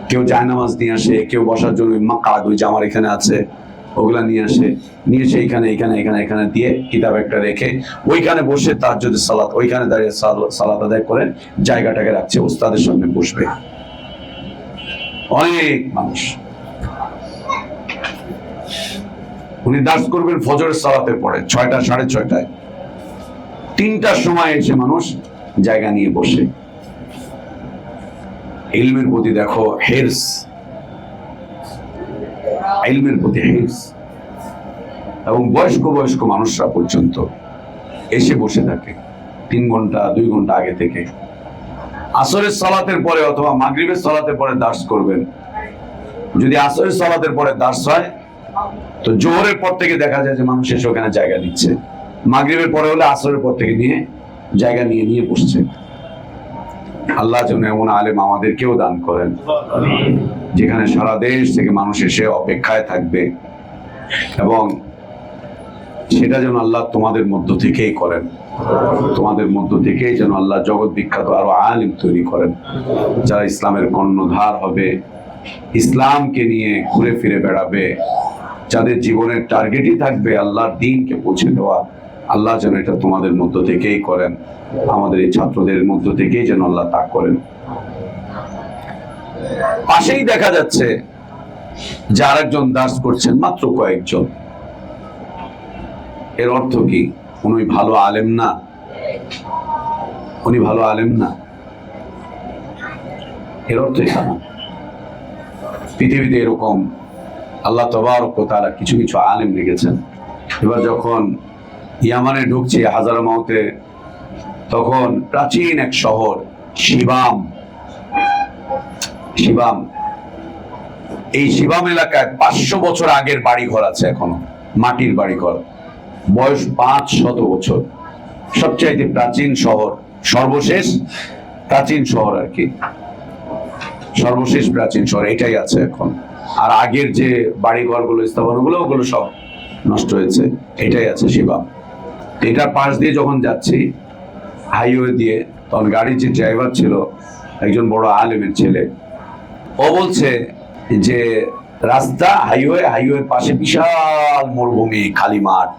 কেউ জায়নামাজ নিয়ে আসে, কেউ বসার জন্য মাকাদ, ওই যে আমার এখানে আছে, ওগুলা নিয়ে এসে এখানে এখানে এখানে এখানে দিয়ে কিতাব একটা রেখে ওইখানে বসে তাহাজ্জুদের সালাত, ওইখানে দাঁড়িয়ে সালাত আদায় করে জায়গাটাকে রাখছে, ওস্তাদের সামনে বসবে। অনেক মানুষ। উনি দার্স করবেন ফজরের সালাতের পরে 6টা 6:30টায়। 3টার সময় এসে মানুষ জায়গা নিয়ে বসে। ইলমের প্রতি দেখো হিরস, ইলমের প্রতি হিরস। এবং বয়স্ক মানুষরা পর্যন্ত এসে বসে থাকে 3 ঘন্টা 2 ঘন্টা আগে থেকে। আসরের সালাতের পরে অথবা মাগরিবের সালাতের পরে দার্স করবেন। যদি আসরের সালাতের পরে দার্স হয়, তো জোহরের পর থেকে দেখা যায় যে মানুষ এসে ওখানে জায়গা দিচ্ছে। মাগরিবের পরে হলে আসরের পর থেকে নিয়ে জায়গা নিয়ে বসছে। আল্লাহ যেন এমন আলেম আমাদেরকেও দান করেন, যেখানে সারা দেশ থেকে মানুষ এসে অপেক্ষায় থাকবে, এবং সেটা যেন আল্লাহ তোমাদের মধ্য থেকেই করেন। তোমাদের মধ্য থেকেই যেন আল্লাহ জগৎ বিখ্যাত আরো আলেম তৈরি করেন, যারা ইসলামের কর্ণধার হবে, ইসলামকে নিয়ে ঘুরে ফিরে বেড়াবে, যাদের জীবনের টার্গেটই থাকবে আল্লাহর দ্বীনকে পৌঁছে দেওয়া। আল্লাহ যেন এটা তোমাদের মধ্য থেকেই করেন, আমাদের এই ছাত্রদের মধ্য থেকেই যেন আল্লাহ তা করেন। পাশেই দেখা যাচ্ছে যে আরেকজন দার্স করছেন, মাত্র কয়েকজন। এর অর্থ কি? উনি ভালো আলেম না? উনি ভালো আলেম না, এর অর্থ এটা না। পৃথিবীতে এরকম আল্লাহ তাবারক ওয়া তাআলা কিছু কিছু আলেম রেখেছেন। এবার যখন ইয়ামানে ঢুকছি হাজারামাউতে, তখন প্রাচীন এক শহর শিবাম, এই শিবাম এলাকায় 500 বছর আগের বাড়িঘর আছে, এখনো মাটির বাড়িঘর, বয়স 500 বছর। সবচাইতে প্রাচীন শহর, সর্বশেষ প্রাচীন শহর আর কি, সর্বশেষ প্রাচীন শহর এটাই আছে এখন। আর আগের যে বাড়িঘরগুলো, স্থাপনাগুলো, ওগুলো সব নষ্ট হয়েছে। এটাই আছে শিবাম। এটার পাশ দিয়ে যখন যাচ্ছি, হাইওয়ে দিয়ে, তখন গাড়ির যে ড্রাইভার ছিল একজন বড় আলেমের ছেলে। ও বলছে যে রাস্তা হাইওয়ের পাশে বিশাল মরুভূমি, খালি মাঠ,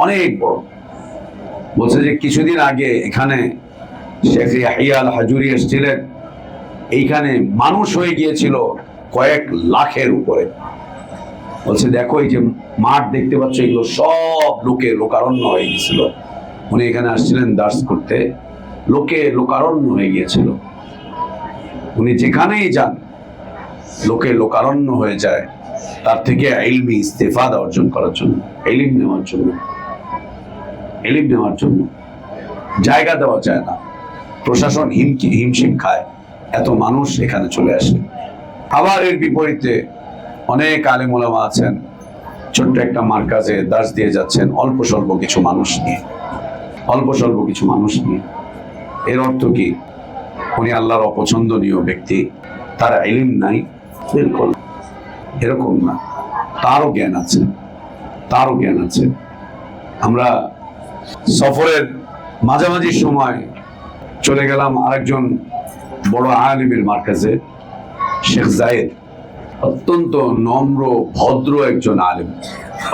অনেক বড়। বলছে যে কিছুদিন আগে এখানে শেখ ইয়াহিয়া আল হাজুরি এসেছিলেন, এইখানে মানুষ হয়ে গিয়েছিল কয়েক লাখের উপরে। বলছে দেখো এই যে মাঠ দেখতে পাচ্ছ, এগুলো সব লোকারণ্য হয়ে গেছিল। উনি এখানে আসছিলেন দার্স করতে, লোকারণ্য হয়ে গিয়েছিল। উনি যেখানেই যান লোকারণ্য হয়ে যায়, তার থেকে ইলমি ইস্তেফাদা অর্জন করার জন্য, ইলম নেওয়ার জন্য জায়গা দেওয়া যায় না, প্রশাসন হিমশিম খায়, এত মানুষ এখানে চলে আসে। আবার এর বিপরীতে অনেক আলেম ওলামা আছেন, ছোট্ট একটা মার্কাজে দার্স দিয়ে যাচ্ছেন অল্প স্বল্প কিছু মানুষ নিয়ে। এর অর্থ কি? উনি আল্লাহর অপছন্দনীয় ব্যক্তি, তার ইলম নাই? বিলকুল এরকম না, তারও জ্ঞান আছে। আমরা সফরের মাঝামাঝি সময় চলে গেলাম আরেকজন বড় আলিমের মার্কাজে, শেখ জায়েদ। অত্যন্ত নম্র ভদ্র একজন আলেম,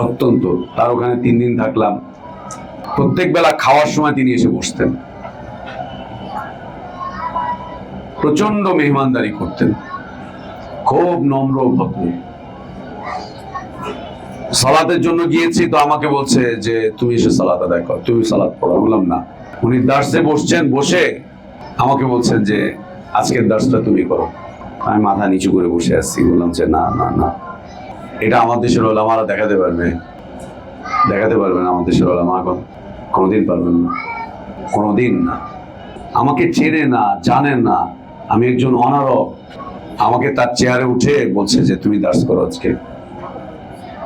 অত্যন্ত। তার ওখানে 3 দিন থাকলাম। প্রত্যেক বেলা খাওয়ার সময় তিনি এসে বসতেন, প্রচন্ড মেহমানদারি করতেন, খুব নম্র ভদ্র। সালাতের জন্য গিয়েছি তো আমাকে বলছে যে তুমি এসে সালাত আদায় করো, তুমি সালাত পড়ো। বললাম না। উনি দার্সে বসছেন, বসে আমাকে বলছেন যে আজকের দার্সটা তুমি করো। আমি মাথা নিচু করে বসে আছি। বললাম যে না, এটা আমার দেশের ওলামারা দেখাতে পারবে না। আমার দেশের ওলামা এখন কোনোদিন পারবেন না, কোনোদিন না। আমাকে চেনে না, জানে না, আমি একজন অনারব। আমাকে তার চেয়ারে উঠে বলছে যে তুমি দার্স করো,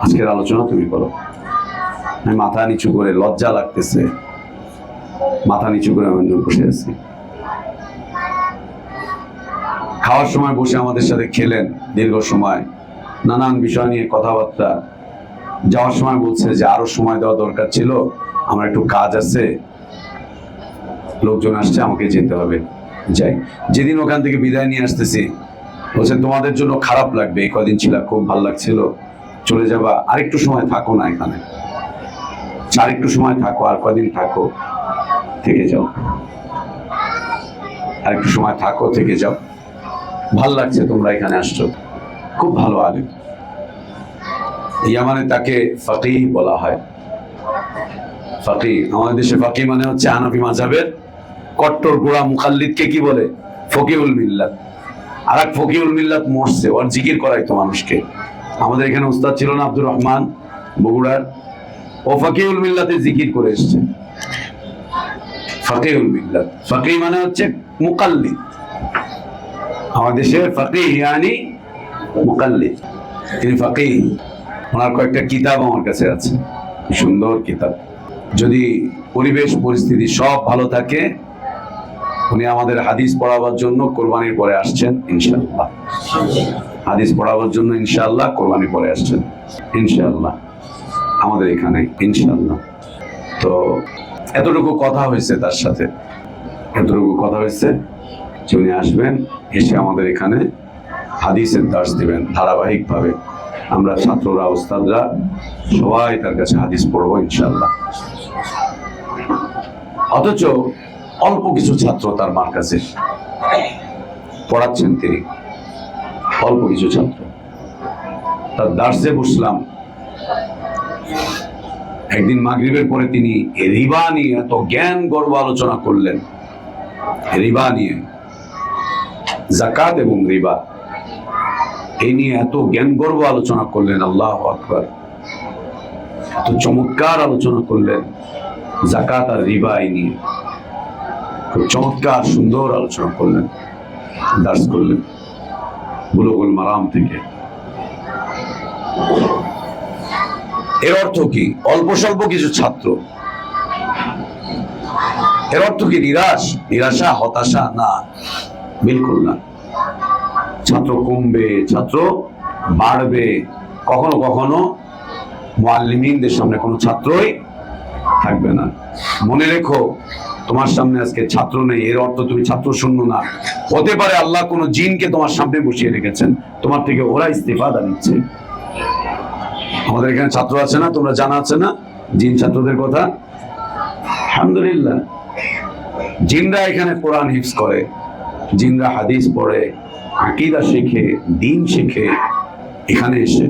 আজকের আলোচনা তুমি করো। আমি মাথা নিচু করে, লজ্জা লাগতেছে, মাথা নিচু করে আমি বসে আছি। খাওয়ার সময় বসে আমাদের সাথে খেলেন দীর্ঘ সময়, নানান বিষয় নিয়ে কথাবার্তা। যাওয়ার সময় বলছে যে আরো সময় দেওয়া দরকার ছিল, আমার একটু কাজ আছে, লোকজন আসছে, আমাকে যেতে হবে, যাই। যেদিন ওখান থেকে বিদায় নিয়ে আসতেছি বলছে তোমাদের জন্য খারাপ লাগবে, এই কদিন ছিল খুব ভালো লাগছিল, চলে যাবা, আরেকটু সময় থাকো না এখানে, আরেকটু সময় থাকো, আর কদিন থাকো, থেকে যাও, আরেকটু সময় থাকো, থেকে যাও, ভাল লাগছে তোমরা এখানে আসছো। খুব ভালো আলেম। ইয়ামানে তাকে ফাকিহ বলা হয়। ফাকিহ, আমাদের দেশে ফাকিহ মানে হচ্ছে হানাফি মাযহাবের কট্টর গোড়া মুকাল্লিদকে কি বলে? ফকিহুল মিল্লাত। আর এক ফকিহুল মিল্লাত মরছে, ওর জিকির করাইতো মানুষকে। আমাদের এখানে উস্তাদ ছিল না আব্দুর রহমান বগুড়ার, ও ফকিহুল মিল্লাতে জিকির করে এসছে। ফকিহুল মিল্লাত, ফাকিহ মানে হচ্ছে মুকাল্লিদ। আমাদের দেশের ফাকিহ ইয়ানি মুকাল্লিদ, তিনি ফাকিহ। ওনার কয়েকটা কিতাব আমার কাছে আছে, সুন্দর কিতাব। যদি পরিবেশ পরিস্থিতি সব ভালো থাকে, উনি আমাদের হাদিস পড়াবার জন্য কোরবানির পরে আসছেন ইনশাআল্লাহ। হাদিস পড়াবার জন্য ইনশাআল্লাহ কোরবানির পরে আসছেন ইনশাআল্লাহ আমাদের এখানে ইনশাআল্লাহ। তো এতটুকু কথা হয়েছে তার সাথে, যে উনি আসবেন, এসে আমাদের এখানে হাদিসের দার্স দিবেন ধারাবাহিকভাবে। আমরা ছাত্ররা, ওস্তাদরা সবাই তার কাছে হাদিস পড়বো ইনশাআল্লাহ। অথচ অল্প কিছু ছাত্র তার মার্কাজে পড়াচ্ছেন তিনি, অল্প কিছু ছাত্র। তার দার্সে বসলাম। একদিন মাগরিবের পরে তিনি রিবা নিয়ে এত জ্ঞান গর্ব আলোচনা করলেন, রিবা নিয়ে, যাকাত এবং রিবা, এই নিয়ে এত জ্ঞান গর্ব আলোচনা করলেন। আল্লাহু আকবার, এত চমৎকার আলোচনা করলেন যাকাত আর রিবা এই নিয়ে, খুব চমৎকার সুন্দর আলোচনা করলেন, দার্স করলেন বুলুগুল মারাম থেকে। এর অর্থ কি? অল্প স্বল্প কিছু ছাত্র, এর অর্থ কি নিরাশা, হতাশা? না, বিলকুল না। ছাত্র কমবে, ছাত্র বাড়বে। কখনো কখনো মুআল্লিমিনদের সামনে কোনো ছাত্রই থাকবে না। মনে রেখো, তোমার সামনে আজকে ছাত্র নেই এর অর্থ তুমি ছাত্র শূন্য না। হতে পারে আল্লাহ কোনো জিনকে তোমার সামনে বসিয়ে রেখেছেন, তোমার থেকে ওরা ইস্তেফাদা নিচ্ছে। আমাদের এখানে ছাত্র আছে না, তোমরা জানা আছে না জিন ছাত্রদের কথা? আলহামদুলিল্লাহ, জিনরা এখানে কোরআন হিফজ করে, জিনরা হাদিস পড়ে, আকীদা শেখে, দ্বীন শেখে এখানে এসে।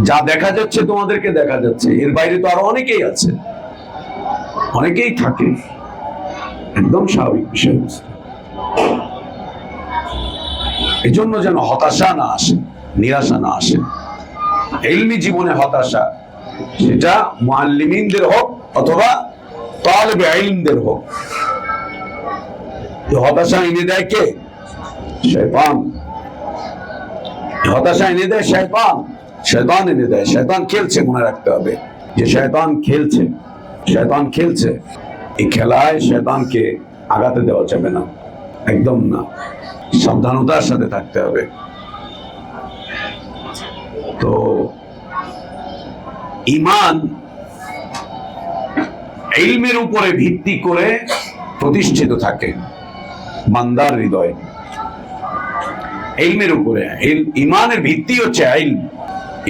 যা দেখা যাচ্ছে তোমাদেরকে দেখা যাচ্ছে, এর বাইরে তো আরো অনেকেই আছে, অনেকেই থাকে, একদম স্বাভাবিক বিষয়। এই জন্য যেন হতাশা না আসে, নিরাশা না আসে। ইলমি জীবনে হতাশা, সেটা মুআল্লিমিনদের হোক অথবা তালিবে ইলমদের হোক, হতাশা এনে দেয় কে? শয়তান। হতাশা এনে দেয় শয়তান, শয়তান এনে দেয়। শয়তান খেলছে, মনে রাখতে হবে যে শয়তান খেলছে, শয়তান খেলছে। এই খেলায় শয়তানকে আগাতে দেওয়া যাবে না, একদম না, সাবধানতার সাথে থাকতে হবে। তো ঈমান ইলমের উপরে ভিত্তি করে প্রতিষ্ঠিত থাকে বান্দার হৃদয়, ইলমের উপরে। ঈমানের ভিত্তি হচ্ছে ইলম,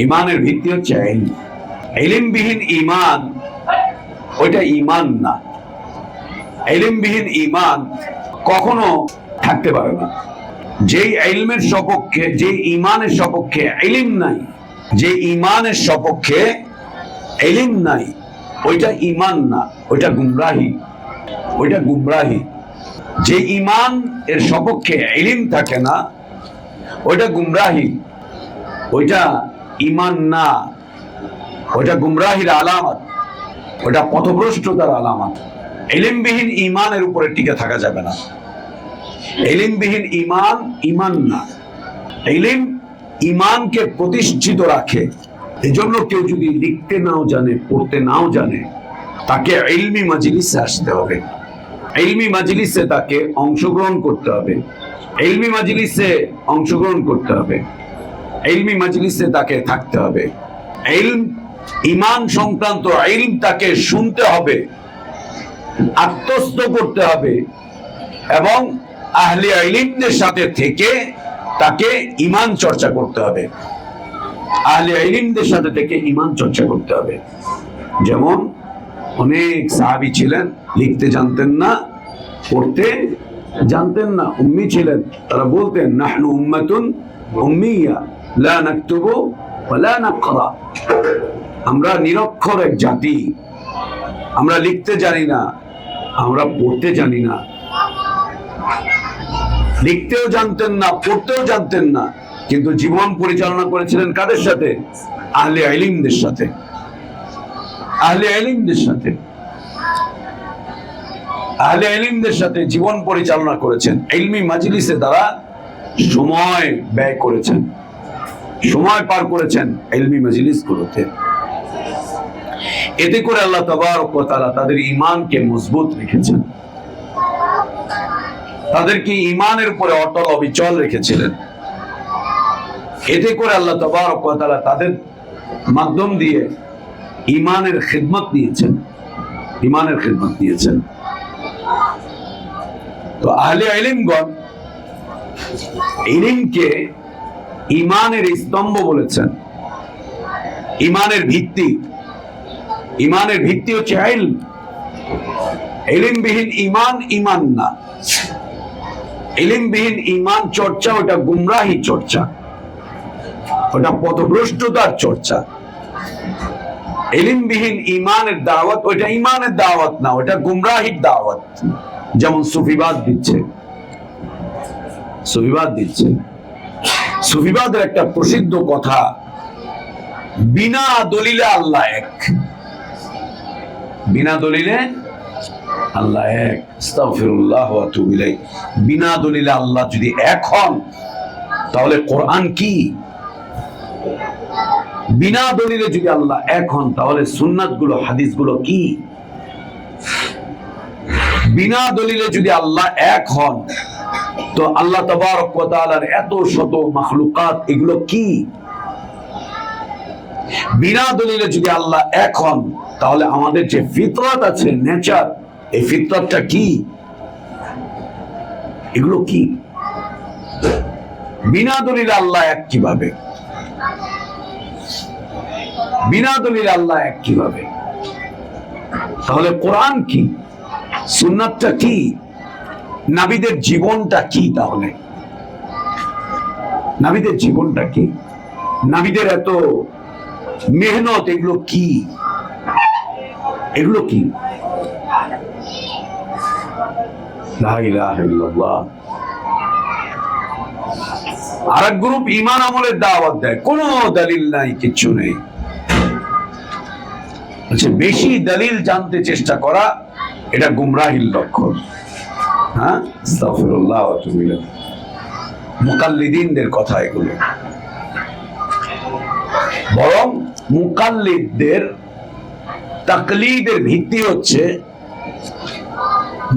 ঈমানের ভিত্তি হচ্ছে ইলম। ইলমবিহীন ঈমান ওইটা ঈমান না। ইলমবিহীন ঈমান কখনো থাকতে পারে না। যেই ইলমের সপক্ষে, যে ঈমানের সপক্ষে ইলম নাই, যে ঈমানের সপক্ষে ইলম নাই, ওইটা ঈমান না, ওইটা গুমরাহি, ওইটা গুমরাহি। যে ঈমান এর সপক্ষে ইলম থাকে না, ওইটা গুমরাহি, ওইটা ঈমান না, ওইটা গুমরাহির আলামত, ওইটা পথভ্রষ্টতার আলামত। ইলমবিহীন ঈমানের উপরে টিকে থাকা যাবে না। ইলমবিহীন ঈমান ঈমান না। ইলম ঈমানকে প্রতিষ্ঠিত রাখে। এজন্য কেউ যদি লিখতে নাও জানে, পড়তে নাও জানে, তাকে ইলমি মাজলিসে আসতে হবে, ইলমি মাজলিসে তাকে অংশগ্রহণ করতে হবে, ইলমি মাজলিসে অংশগ্রহণ করতে হবে, ইলমি মাজলিসে তাকে থাকতে হবে। ইলম, ঈমান সংক্রান্ত ইলম তাকে শুনতে হবে, আত্মস্থ করতে হবে এবং আহলে ইলমদের সাথে থেকে তাকে ঈমান চর্চা করতে হবে। আহলে ইলমদের সাথে থেকে ঈমান চর্চা করতে হবে। যেমন অনেক সাহাবী ছিলেন, লিখতে জানতেন না, পড়তে জানতেন না, উম্মি ছিলেন। তারা বলতেন নাহনু উম্মাতুন উম্মিয়া লা নাকতুবু ওয়া লা নাকরা। আমরা নিরক্ষর এক জাতি, আমরা লিখতে জানি না, আমরা পড়তে জানি না। লিখতেও জানতেন না, পড়তেও জানতেন না, কিন্তু জীবন পরিচালনা করেছিলেন কাদের সাথে? আহলে ইলমদের সাথে, আহলে ইলমদের সাথে, আহলে ইলমদের সাথে জীবন পরিচালনা করেছেন। ইলমি মাজলিসে দ্বারা সময় ব্যয় করেছেন, সময় পার করেছেন ইলমি মাজলিসগুলোতে। এতে করে আল্লাহ তাবারক ওয়া তাআলা তাদের ঈমানকে মজবুত রেখেছেন, তাদেরকে ঈমানের উপরে অটল অবিচল রেখেছিলেন। এতে করে আল্লাহ তাবারক ওয়া তাআলা তাদের মাধ্যম দিয়ে ঈমানের খিদমত দিয়েছেন, ঈমানের খিদমত দিয়েছেন। তো আহলে ইলমগণ ইলমকে ঈমানের স্তম্ভ বলেছেন, ঈমানের ভিত্তি। ঈমানের ভিত্তি হচ্ছে ইলম। ইলমবিহীন ঈমান ঈমান না। ইলমবিহীন ঈমান চর্চা ওটা গুমরাহি চর্চা, ওটা পথভ্রষ্টতার চর্চা। ইলমবিহীন ঈমানের দাওয়াত ওইটা ঈমানের দাওয়াত না, ওটা গুমরাহির দাওয়াত। যেমন সুফিবাদ দিচ্ছে, সুফিবাদ দিচ্ছে। সুফিবাদের একটা প্রসিদ্ধ কথা, বিনা দলিলে আল্লাহ এক, বিনা দলিলে আল্লাহ এক। আস্তাগফিরুল্লাহ ওয়া আতুবু ইলাইহি। বিনা দলিলে আল্লাহ যদি এক হন, তাহলে কোরআন কি? বিনা দলিলে যদি আল্লাহ এক হন, তাহলে সুন্নাত গুলো, হাদিস গুলো কি? বিনা দলিলে যদি আল্লাহ এক হন, তো আল্লাহ তাবারক ওয়া তাআলার এত শত মাখলুকাত, এগুলো কি? বিনা দলিলে যদি আল্লাহ এক হন, তাহলে আমাদের যে ফিতরত আছে, নেচার, এই ফিতরতটা কি? এগুলো কি? বিনা দলিলে আল্লাহ এক কিভাবে? বিনা দলিলে আল্লাহ এক কিভাবে? তাহলে কোরআন কি? সুন্নাতটা কি? নবীদের জীবনটা কি? তাহলে নবীদের জীবনটা কি? নবীদের এত মেহনত, এগুলো কি? এগুলো কি? লা ইলাহা ইল্লাল্লাহ। আর এক গ্রুপ ঈমান আমলের দাওয়াত দেয়, কোনো দলিল নাই, কিচ্ছু নেই। আচ্ছা, বেশি দলিল জানতে চেষ্টা করা এটা গুমরাহির লক্ষণ। হ্যাঁ, আস্তাগফিরুল্লাহ ওয়া আতুবু ইলাইহি। মুকাল্লিদিনদের কথা এগুলো। বরং মুকাল্লিদদের তাকলিদের ভিত্তি হচ্ছে,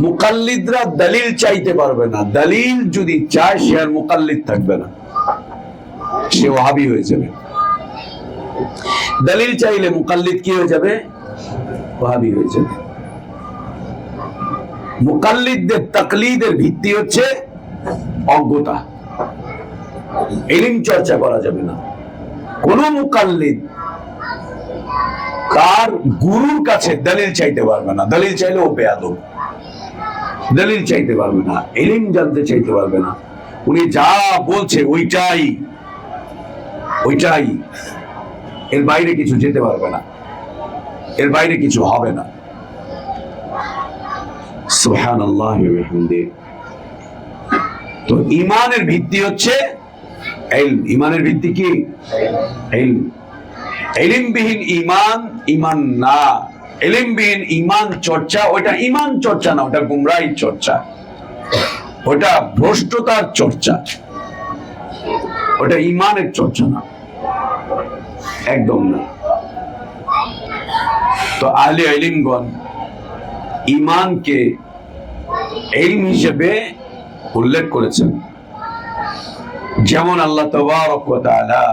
মুকাল্লিদরা দলিল চাইতে পারবে না। দলিল যদি চায়, সে আর মুকাল্লিদ থাকবে না, সে ওয়াহাবি হয়ে যাবে। দলিল চাইলে মুকাল্লিদ কি হয়ে যাবে? ওয়াহাবি হয়ে যাবে। মুকাল্লিদদের তাকলিদের ভিত্তি হচ্ছে অজ্ঞতা, ইলম চর্চা করা যাবে না। কোন মুকাল্লিদ তার গুরুর কাছে দলিল চাইতে পারবে না। দলিল চাইলে ও বেয়াদব। দলিল চাইতে পারবে না, ইলম জানতে চাইতে পারবে না। উনি যা বলছে ওইটাই, এর বাইরে কিছু যেতে পারবে না, এর বাইরে কিছু হবে না। সুবহানাল্লাহ ওয়া বিহামদিহি। তো ঈমানের ভিত্তি হচ্ছে ইলম। ঈমানের ভিত্তি কি? ইলম। ইলমবিহীন ঈমান, ঈমান না। ইলমবিহীন ঈমান চর্চা, ওটা ঈমান চর্চা না, ওটা গুমরাহির চর্চা, ওটা ভ্রষ্টতার চর্চা, ওটা ঈমানের চর্চা না, একদম না। তো আহলে ইলমগণ ঈমানকে ইলম হিসেবে উল্লেখ করেছেন। যেমন আল্লাহ তাবারক ওয়া তাআলা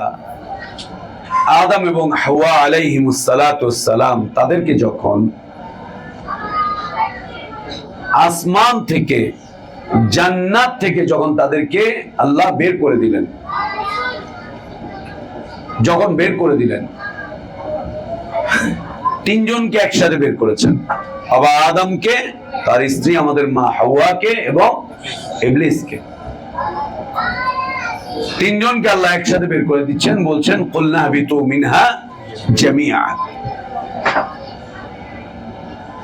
আদম এবং হাওয়া আলাইহিমুস সালাতু ওয়াস সালাম, তাদেরকে যখন আসমান থেকে, জান্নাত থেকে যখন তাদেরকে আল্লাহ বের করে দিলেন, যখন বের করে দিলেন, তিনজনকে একসাথে বের করেছেন। বাবা আদমকে, তার স্ত্রী আমাদের মা হাওয়াকে এবং ইবলিসকে, তিনজনকে আল্লাহ একসাথে বের করে দিচ্ছেন। বলছেন কুলনা হাবিতু মিনহা জামিআ,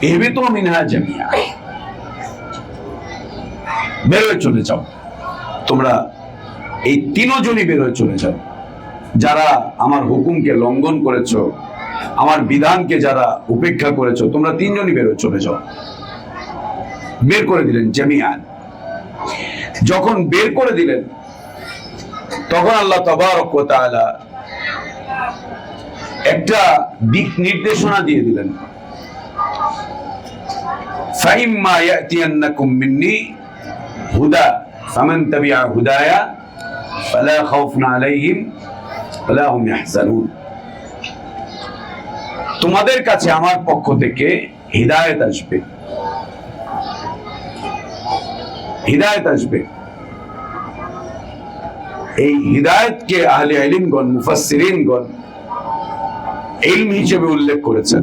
ইহবিতু মিনহা জামিআ, বের হয়ে চলে যাও তোমরা, এই তিনজনই বের হয়ে চলে যাও। যারা আমার হুকুমকে লঙ্ঘন করেছো, আমার বিধানকে যারা উপেক্ষা করেছো, তোমরা তিনজনই বের হয়ে চলে যাও। বের করে দিলেন জামিআন। যখন বের করে দিলেন, তখন আল্লাহ তাবারক ওয়া তাআলা একটা দিক নির্দেশনা দিয়ে দিলেন। ফাইম্মা ইয়াতিয়ান্নাকুম মিন্নি হুদা ফামান তাবিআ হুদায়া ফালা খাউফুন আলাইহিম ওয়ালা হুম ইয়াহজানুন। তোমাদের কাছে আমার পক্ষ থেকে হিদায়াত আসবে, হিদায়াত আসবে। এই হিদায়াতকে আহলে ইলমগণ, মুফাসসিরিনগণ ইলম হিসেবে উল্লেখ করেছেন,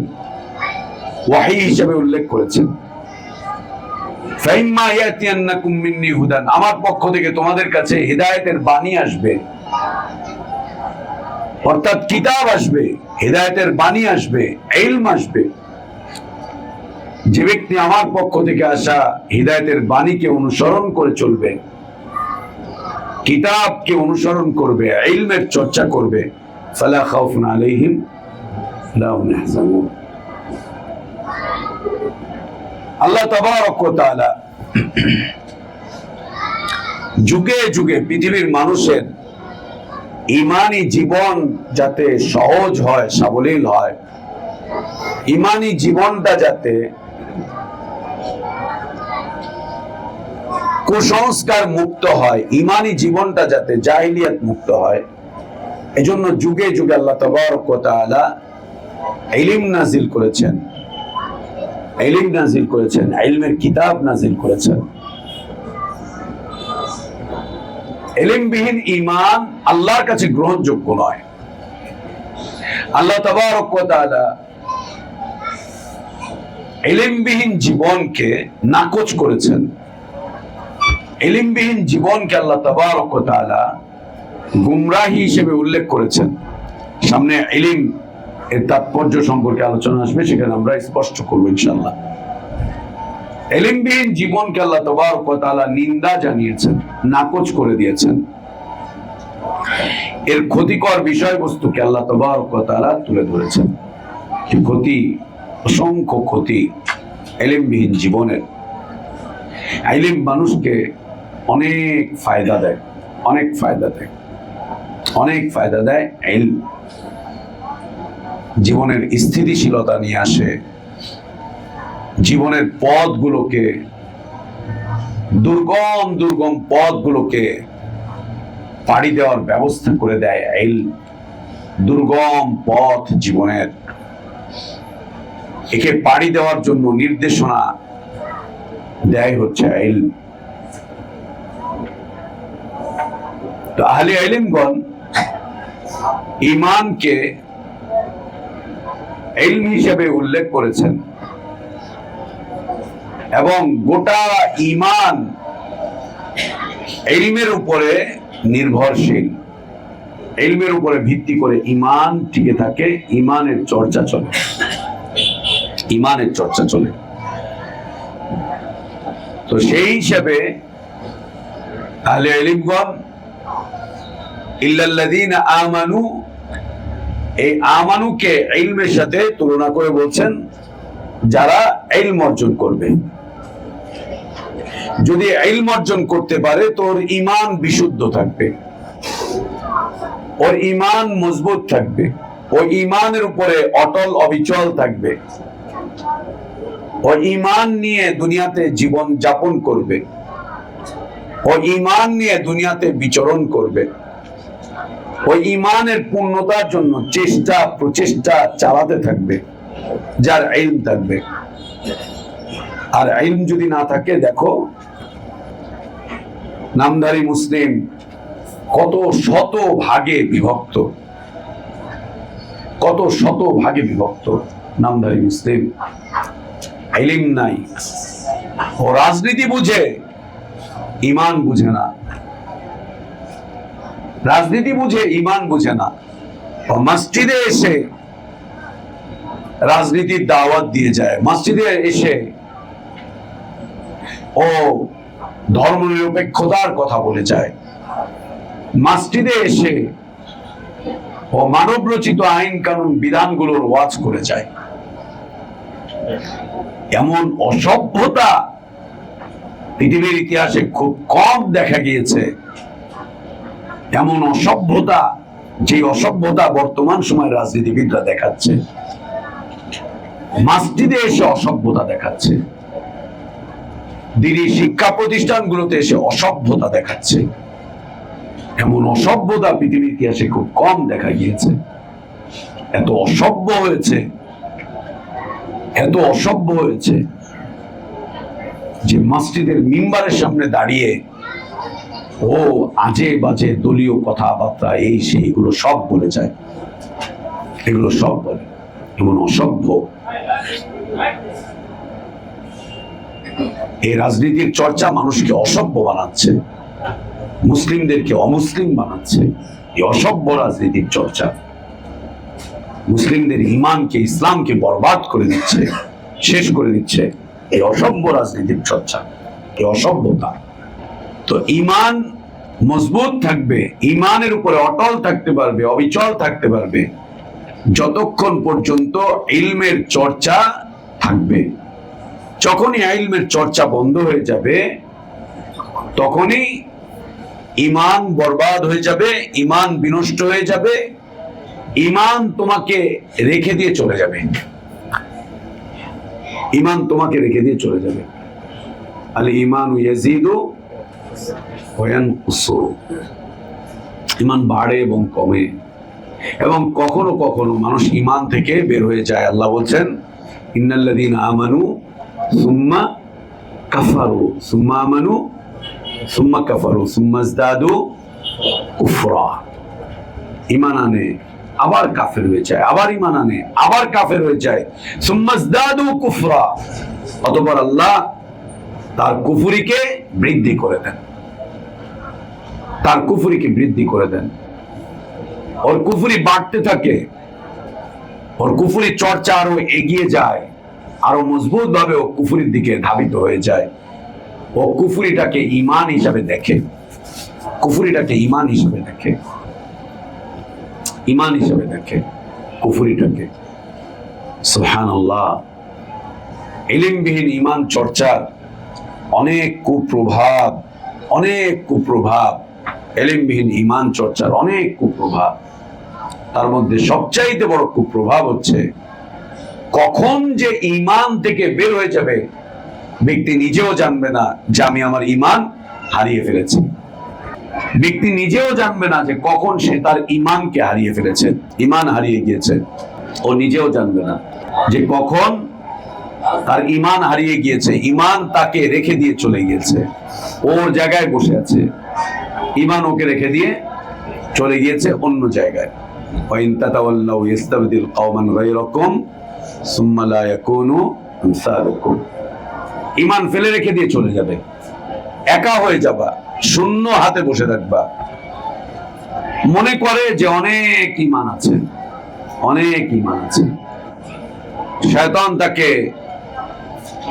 ওয়াহী হিসেবে উল্লেখ করেছেন। ফাইম্মা ইয়াতিয়ান্নাকুম মিন্নি হুদান, আমার পক্ষ থেকে তোমাদের কাছে হিদায়াতের বাণী আসবে, অর্থাৎ কিতাব আসবে, হিদায়াতের বাণী আসবে, ইলম আসবে। যে ব্যক্তি আমার পক্ষ থেকে আসা হিদায়াতের বাণীকে অনুসরণ করে চলবে, কিতাবকে অনুসরণ করবে, ইলমের চর্চা করবে, ফালা খাউফুন আলাইহিম ওয়ালা হুম ইয়াহজানুন। আল্লাহ তাবারক ওয়া তাআলা যুগে যুগে পৃথিবীর মানুষের ঈমানি জীবন যাতে সহজ হয়, সাবলীল হয়, ঈমানি জীবনটা যাতে কুসংস্কার মুক্ত হয়, ঈমানি জীবনটা যাতে জাহিলিয়াত মুক্ত হয়, এজন্য যুগে যুগে আল্লাহ তাবারক ওয়া তাআলা ইলম নাজিল করেছেন, ইলম নাজিল করেছেন, ইলমের কিতাব নাজিল করেছেন। ইলমবিহীন ঈমান আল্লাহর কাছে গ্রহণযোগ্য নয়। আল্লাহ তাবারক ওয়া তাআলা ইলমবিহীন জীবনকে নাকচ করেছেন। ইলমবিহীন জীবনকে আল্লাহ তাবারক ওয়া তাআলা গুমরাহি হিসেবে উল্লেখ করেছেন। সামনে ইলম এর তাৎপর্য সম্পর্কে আলোচনা আসবে, সেখানে আমরা স্পষ্ট করবো ইনশাআল্লাহ। ইলমবিহীন জীবনকে আল্লাহ তাবারক ওয়া তাআলা নিন্দা জানিয়েছেন, নাকচ করে দিয়েছেন। এর ক্ষতিকর বিষয়বস্তুকে আল্লাহ তাবারক ওয়া তাআলা তুলে ধরেছেন। কি ক্ষতি, অসংখ্য ক্ষতি ইলমবিহীন জীবনের। ইলম মানুষকে অনেক ফায়দা দেয়, অনেক ফায়দা দেয়, অনেক ফায়দা দেয়। ইলম জীবনের স্থিতিশীলতা নিয়ে আসে, জীবনের পথগুলোকে, দুর্গম দুর্গম পথগুলোকে পাড়ি দেওয়ার ব্যবস্থা করে দেয় ইলম। দুর্গম পথ জীবনের, একে পাড়ি দেওয়ার জন্য নির্দেশনা দেয় হচ্ছে ইলম। তো আহলে ইলমগণ ঈমানকে ইলম হিসেবে উল্লেখ করেছেন এবং গোটা ঈমান ইলমের উপরে নির্ভরশীল। ইলমের উপরে ভিত্তি করে ঈমান টিকে থাকে, ঈমানের চর্চা চলে, ঈমানের চর্চা চলে। তো সেই হিসাবে আহলে ইলমগণ ইল্লাল্লাযীনা আমানু, এই আমানুকে ইলমের সাথে তুলনা করে বলছেন যারা ইলম অর্জন করবে। যদি ইলম অর্জন করতে পারে তোর ঈমান বিশুদ্ধ থাকবে, ওর ঈমান মজবুত থাকবে, ওই ঈমানের উপরে অটল অবিচল থাকবে, ও ঈমান নিয়ে দুনিয়াতে জীবন যাপন করবে, ও ঈমান নিয়ে দুনিয়াতে বিচরণ করবে, ওই ঈমানের পূর্ণতার জন্য চেষ্টা প্রচেষ্টা চালাতে থাকবে যার ইলম থাকবে। আর ইলম যদি না থাকে, দেখো নামধারী মুসলিম কত শত ভাগে বিভক্ত, কত শত ভাগে বিভক্ত নামধারী মুসলিম। ইলম নাই, ও রাজনীতি বুঝে, ঈমান বুঝে না। রাজনীতি বুঝে, ঈমান বুঝে না। ও মসজিদে এসে রাজনীতির দাওয়াত দিয়ে যায়, মসজিদে এসে ও ধর্মনিরপেক্ষতার কথা বলে যায়, মসজিদে এসে ও মানব রচিত আইন কানুন বিধানগুলোর ওয়াজ করে যায়। এমন অসভ্যতা পৃথিবীর ইতিহাসে খুব কম দেখা গিয়েছে। এমন অসভ্যতা, যে অসভ্যতা বর্তমান সময়ের রাজনীতিবিদরা দেখাচ্ছে, মসজিদে এসে অসভ্যতা দেখাচ্ছে, দিনী শিক্ষা প্রতিষ্ঠানগুলোতে এসে অসভ্যতা দেখাচ্ছে। এমন অসভ্যতা পৃথিবীর ইতিহাসে খুব কম দেখা গিয়েছে। এত অসভ্য হয়েছে, এত অসভ্য হয়েছে যে মসজিদের মিম্বারের সামনে দাঁড়িয়ে ও আজে বাজে দলীয় কথাবার্তা এই সেই এগুলো সব বলে যায়, এগুলো সব বলে। এমন অসভ্য। এই রাজনীতির চর্চা মানুষকে অসভ্য বানাচ্ছে, মুসলিমদেরকে অমুসলিম বানাচ্ছে। এই অসভ্য রাজনীতির চর্চা মুসলিমদের ঈমানকে, ইসলামকে বরবাদ করে দিচ্ছে, শেষ করে দিচ্ছে। এই অসভ্য রাজনীতির চর্চা, এই অসভ্যতা। তো ঈমান মজবুত থাকবে, ঈমানের উপরে অটল থাকতে পারবে, অবিচল থাকতে পারবে যতক্ষণ পর্যন্ত ইলমের চর্চা থাকবে। যখনই ইলমের চর্চা বন্ধ হয়ে যাবে, তখনই ঈমান বরবাদ হয়ে যাবে, ঈমান বিনষ্ট হয়ে যাবে, ঈমান তোমাকে রেখে দিয়ে চলে যাবে, ঈমান তোমাকে রেখে দিয়ে চলে যাবে। আল ঈমানু ইয়াজিদু ওয়া ইয়ানকুসু, ঈমান বাড়ে এবং কমে। এবং কখনো কখনো মানুষ ঈমান থেকে বের হয়ে যায়। আল্লাহ বলছেন ইন্নাল্লাযীনা আমানু সুম্মা কাফারু সুম্মা আমানু সুম্মা কাফারু সুম্মা ইজদাদু কুফরা। ঈমান আনে আবার কাফের হয়ে যায়, আবার ঈমান আনে আবার কাফের হয়ে যায়, সুম্মা ইজদাদু কুফরা। অতঃপর আল্লাহ তার কুফরিকে বৃদ্ধি করে দেন, তার কুফরিকে বৃদ্ধি করে দেন। ওর কুফরি বাড়তে থাকে, ওর কুফরি চর্চা আরো এগিয়ে যায়, আরো মজবুত ভাবে ও কুফরির দিকে ধাবিত হয়ে যায়। ও কুফরিটাকে ঈমান হিসাবে দেখে, কুফরিটাকে ঈমান হিসাবে দেখে, ঈমান হিসাবে দেখে কুফরিটাকে। সুবহানাল্লাহ। ইলমবিহীন ঈমান চর্চার অনেক কুপ্রভাব, অনেক কুপ্রভাব, ইলমবিহীন ঈমান চর্চার অনেক কুপ্রভাব। তার মধ্যে সবচাইতে বড় কুপ্রভাব হচ্ছে কখন যে ঈমান থেকে বের হয়ে যাবে ব্যক্তি নিজেও জানবে না যে আমি আমার ঈমান হারিয়ে ফেলেছি। ব্যক্তি নিজেও জানবে না যে কখন সে তার ঈমানকে হারিয়ে ফেলেছে, ঈমান হারিয়ে গিয়েছে। ও নিজেও জানবে না যে কখন তার ঈমান হারিয়ে গিয়েছে, ঈমান তাকে রেখে দিয়ে চলে গিয়েছে, ওর জায়গায় বসে আছে, ঈমান ওকে রেখে দিয়ে চলে গিয়েছে অন্য জায়গায়। ওয়াইন তাতাওয়াল্লাউ ইস্তাবদিল কওমান গায়রাকুম সুম্মা লা ইয়াকুনু আমসালুকুম। ঈমান ফেলে রেখে দিয়ে চলে যাবে, একা হয়ে যাবা, শূন্য হাতে বসে থাকবা, মনে করে যে অনেক ঈমান আছে, অনেক ঈমান আছে। শয়তান তাকে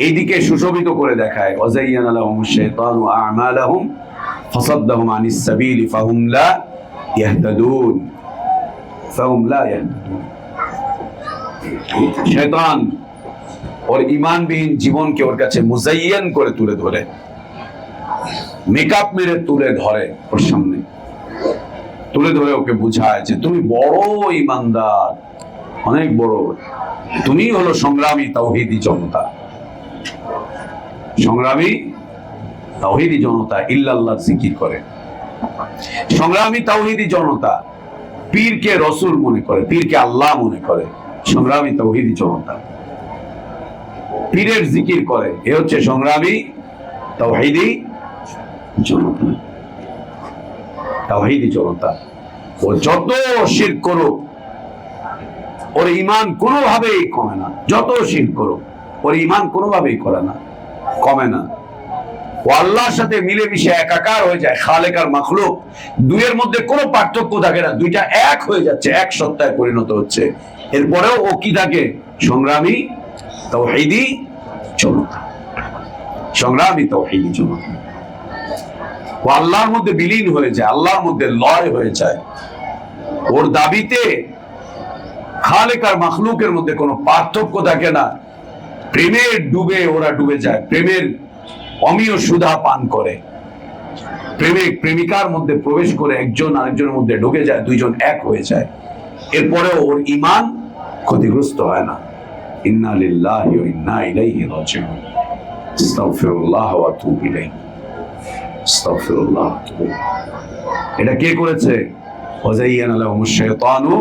এইদিকে সুশোভিত করে দেখায়, ওয়াযায়্যানা লাহুমুশ শাইতানু আ'মালাহুম ফাসাদ্দাহুম আনিস সাবিলি ফাহুম লা ইয়াহতাদুন, ফাহুম লা ইয়াহতাদুন। শয়তান ওর ঈমানবিহীন জীবনকে ওর কাছে মুযায়্যান করে তুলে ধরে, মেকআপ মেরে তুলে ধরে, ওর সামনে তুলে ধরে ওকে বুঝায় যে তুমি বড় ঈমানদার, অনেক বড়, তুমি হলো সংগ্রামী তাওহীদি জনতা, সংগ্রামী তাওহীদি জনতা, ইল্লাল্লাহ জিকির করে। সংগ্রামী তাওহীদি জনতা পীরকে রসুল মনে করে, পীরকে আল্লাহ মনে করে। সংগ্রামী তাওহীদি জনতা পীরের জিকির করে, এ হচ্ছে সংগ্রামী তাওহীদি জনতা, তাওহীদি জনতা। ও যত শিরক করুক ওর ঈমান কোনোভাবেই কমে না, যত শিরক করুক ওর ঈমান কোনোভাবেই করে না, কমে না। ও আল্লাহর সাথে মিলেমিশে একাকার হয়ে যায়, খালেক আর মাখলুক দুইয়ের মধ্যে কোনো পার্থক্য থাকে না, দুইটা এক হয়ে যাচ্ছে, এক সত্তায় পরিণত হচ্ছে। এরপরেও ও কি থাকে? সংগ্রামী তাওহীদি জনতা, সংগ্রামী তাওহীদি জনতা। ও আল্লাহর মধ্যে বিলীন হয়ে যায়, আল্লাহর মধ্যে লয় হয়ে যায়। ওর দাবিতে খালেক আর মাখলুকের মধ্যে কোনো পার্থক্য থাকে না। প্রেমের ডুবে ওরা ডুবে যায়, প্রেমের অমীয় সুধা পান করে, প্রেমিক প্রেমিকার মধ্যে প্রবেশ করে একজন আরেকজনের মধ্যে ঢুকে যায়, দুইজন এক হয়ে যায়। এরপরেও ওর ঈমান ক্ষতিগ্রস্ত হয় না। ইন্না লিল্লাহি ওয়া ইন্না ইলাইহি রাজিউন। আস্তাগফিরুল্লাহ ওয়া আতুবু ইলাইহি, আস্তাগফিরুল্লাহ। এটা কে করেছে? ওয়াযায়্যানা লাহুমুশ শাইতানু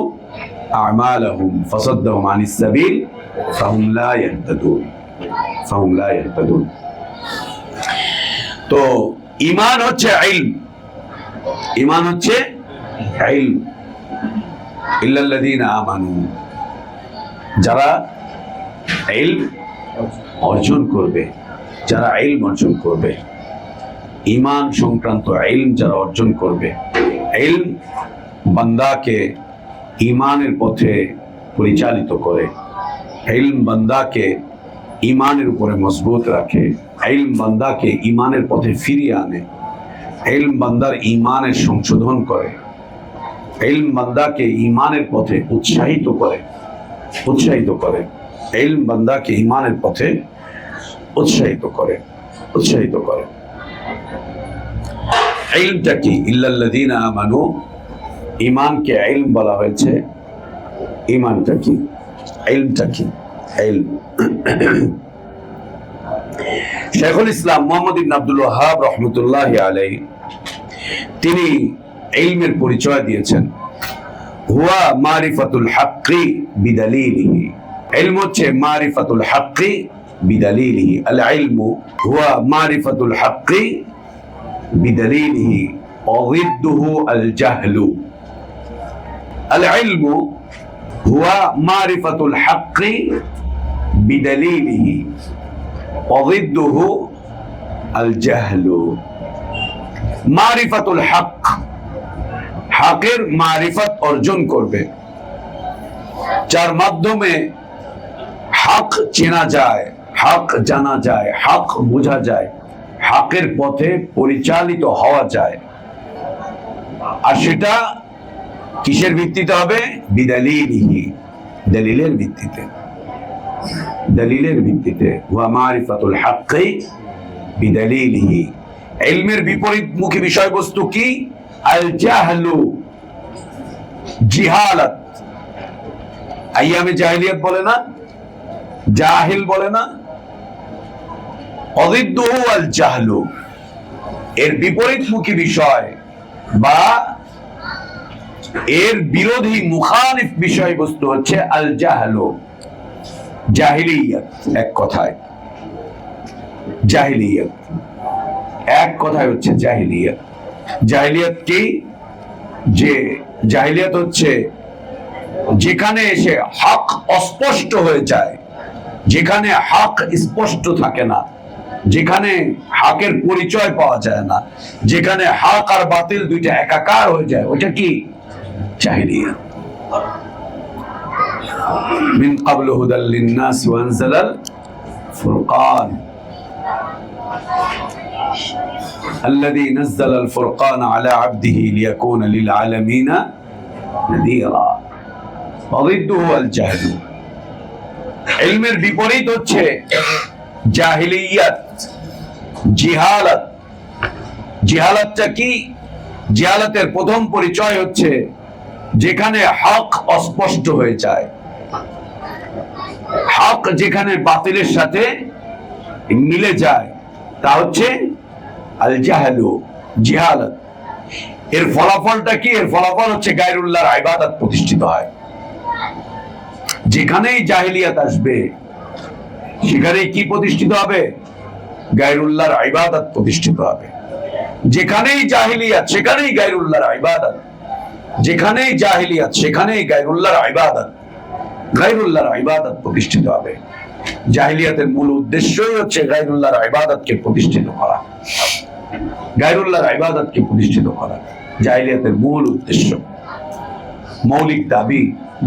আ'মালাহুম ফাসাদ্দাহুম আনিস সাবিল ফাহুম লা ইয়াহতাদুন, ফাহুম লা ইয়াহতাদুন। তো ঈমান হচ্ছে ইলম, ঈমান হচ্ছে ইলম। ইল্লাল্লাযীনা আমানু, যারা ইলম অর্জন করবে, যারা ইলম অর্জন করবে, ঈমান সংক্রান্ত ইলম যারা অর্জন করবে। ইলম বান্দাকে ঈমানের পথে পরিচালিত করে, ইলম বান্দাকে ঈমানের উপরে মজবুত রাখে, ইলম বান্দাকে ঈমানের পথে ফিরিয়ে আনে, ইলম বান্দার ঈমানের সংশোধন করে, ইলম বান্দাকে ঈমানের পথে উৎসাহিত করে, উৎসাহিত করে, ইলম বান্দাকে ঈমানের পথে উৎসাহিত করে, উৎসাহিত করে। ইলমটা কি? ইল্লাল্লাযীনা আমানু, ঈমানকে ইলম বলা হয়েছে। ঈমানটা কি? ইলমটা কি? ইলম। শাইখুল ইসলাম মুহাম্মদ ইবনে আব্দুল ওয়াহ্হাব রাহমাতুল্লাহি আলাইহি তিনি ইলমের পরিচয় দিয়েছেন। হুয়া মারিফাতুল হাক্কি বিদালিলিহি। ইলম হচ্ছে মারিফাতুল হাক্কি বিদালিলিহি। আল ইলমু হুয়া মারিফাতুল হাক্কি বিদালিলিহি ওয়া যিদ্দুহু আল জাহলু। আল ইলমু হুয়া মারিফাতুল হাক্কি বিদালিলিহি ওয়া যিদ্দুহু আল জাহলু। মারিফাতুল হক, হকের মারিফত অর্জন করবে, যার মাধ্যমে হক চেনা যায়, হক জানা যায়, হক বোঝা যায়, হকের পথে পরিচালিত হওয়া যায়। আর সেটা কিসের ভিত্তিতে হবে? বিদালিলিহি, দলিলের ভিত্তিতে। দলিলের ভিত্তিতে। ওয়া মারিফাতুল হাক্কি বিদালিলিহি। ইলমের বিপরীতমুখী বিষয়বস্তু কি? আল জাহলু, জিহালাত। আইয়ামে জাহিলিয়াত বলে না, জাহিল বলে না। অযিদ্দুহু আল জাহলু, এর বিপরীতমুখী বিষয় বা এর বিরোধী মুখালিফ বিষয়বস্তু হচ্ছে আল জাহলু, জাহিলিয়াত। এক কথায় জাহিলিয়াত, এক কথায় হচ্ছে জাহিলিয়াত। জাহিলিয়াত কি? যে জাহিলিয়াত হচ্ছে যেখানে এসে হক অস্পষ্ট হয়ে যায়, যেখানে হক স্পষ্ট থাকে না, যেখানে হকের পরিচয় পাওয়া যায় না, যেখানে হক আর বাতিল দুইটা একাকার হয়ে যায়, ওটা কি? জাহিলিয়াত। মিন ক্বাবলু হুদাল লিন-নাস ওয়া আনজালাল ফুরকান الذي نزل الفرقان على عبده ليكون للعالمين نذيرا وضده الجهل। ইলমের বিপরীত হচ্ছে জাহিলিয়াত, জিহালাত। জিহালাতটা কি? জিহালাতের প্রথম পরিচয় হচ্ছে যেখানে হক অস্পষ্ট হয়ে যায়, হক যেখানে বাতিলের সাথে মিলে যায়, তা হচ্ছে আল জাহলু, জিহালাত। এর ফলাফলটা কি? এর ফলাফল হচ্ছে গায়রুল্লাহর ইবাদত প্রতিষ্ঠিত হয়। যেখানেই জাহিলিয়াত আসবে সেখানেই কি প্রতিষ্ঠিত হবে? গায়রুল্লাহর ইবাদত প্রতিষ্ঠিত হবে। যেখানেই জাহিলিয়াত সেখানেই গায়রুল্লাহর ইবাদত, যেখানেই জাহিলিয়াত সেখানেই গায়রুল্লাহর ইবাদত, গায়রুল্লাহর ইবাদত প্রতিষ্ঠিত হবে। জাহিলিয়াতের মূল উদ্দেশ্যই হচ্ছে গায়রুল্লাহর ইবাদতকে প্রতিষ্ঠিত করা, গায়রুল্লাহর ইবাদতকে প্রতিষ্ঠিত করা জাহিলিয়াতের মূল উদ্দেশ্য, মৌলিক দাবি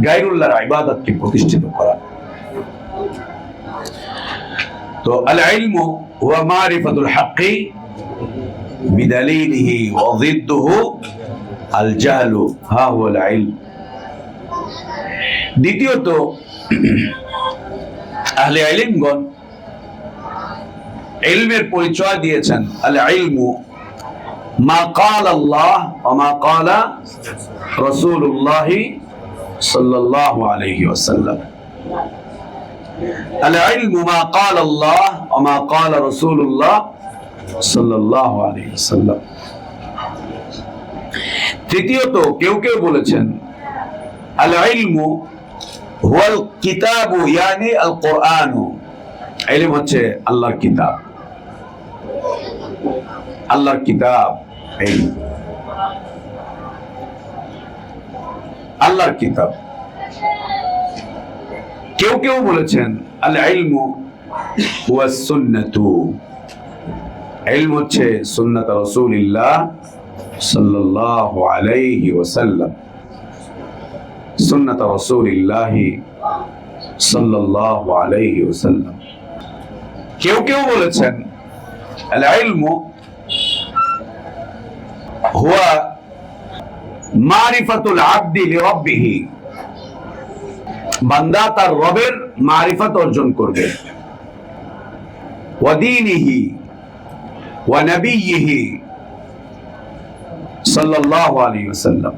গায়রুল্লাহর ইবাদতকে প্রতিষ্ঠিত করা। তো আল ইলমু হুয়া মারিফাতুল হাক্কি বিদালিলিহি ওয়া যিদ্দুহু আল জাহলু হা হুয়া আল ইলম। দ্বিতীয়ত, আহলে ইলমগণ ইলমের পরিচয় দিয়েছেন আল ইলমু মা ক্বালা আল্লাহ ওয়া মা ক্বালা রাসূলুল্লাহ সাল্লাল্লাহু আলাইহি ওয়াসাল্লাম। আল ইলমু মা ক্বালা আল্লাহ ওয়া মা ক্বালা রাসূলুল্লাহ সাল্লাল্লাহু আলাইহি ওয়াসাল্লাম। তৃতীয়ত, কেউ কেউ বলেছেন আল ইলমু হুয়াল কিতাবু ইয়ানি আল কুরআনু। ইলম হচ্ছে আল্লাহর কিতাব, আল্লাহর কিতাব, ইলম আল্লাহর কিতাব। কেউ কেউ বলেছেন আল ইলমু হুয়াস সুন্নাতু। ইলম হচ্ছে সুন্নাত রাসূলিল্লাহ সাল্লাল্লাহু আলাইহি ওয়াসাল্লাম, সুন্নাত রাসূলিল্লাহ সাল্লাল্লাহু আলাইহি ওয়াসাল্লাম। কেউ কেউ বলেছেন আল ইলমু হুয়া মারিফাতুল আবদি লিরাব্বিহি। বান্দা তার রবের মারিফত অর্জন করবে, ওয়া দীনিহি ওয়া নবিয়্যিহি সাল্লাল্লাহু আলাইহি ওয়াসাল্লাম।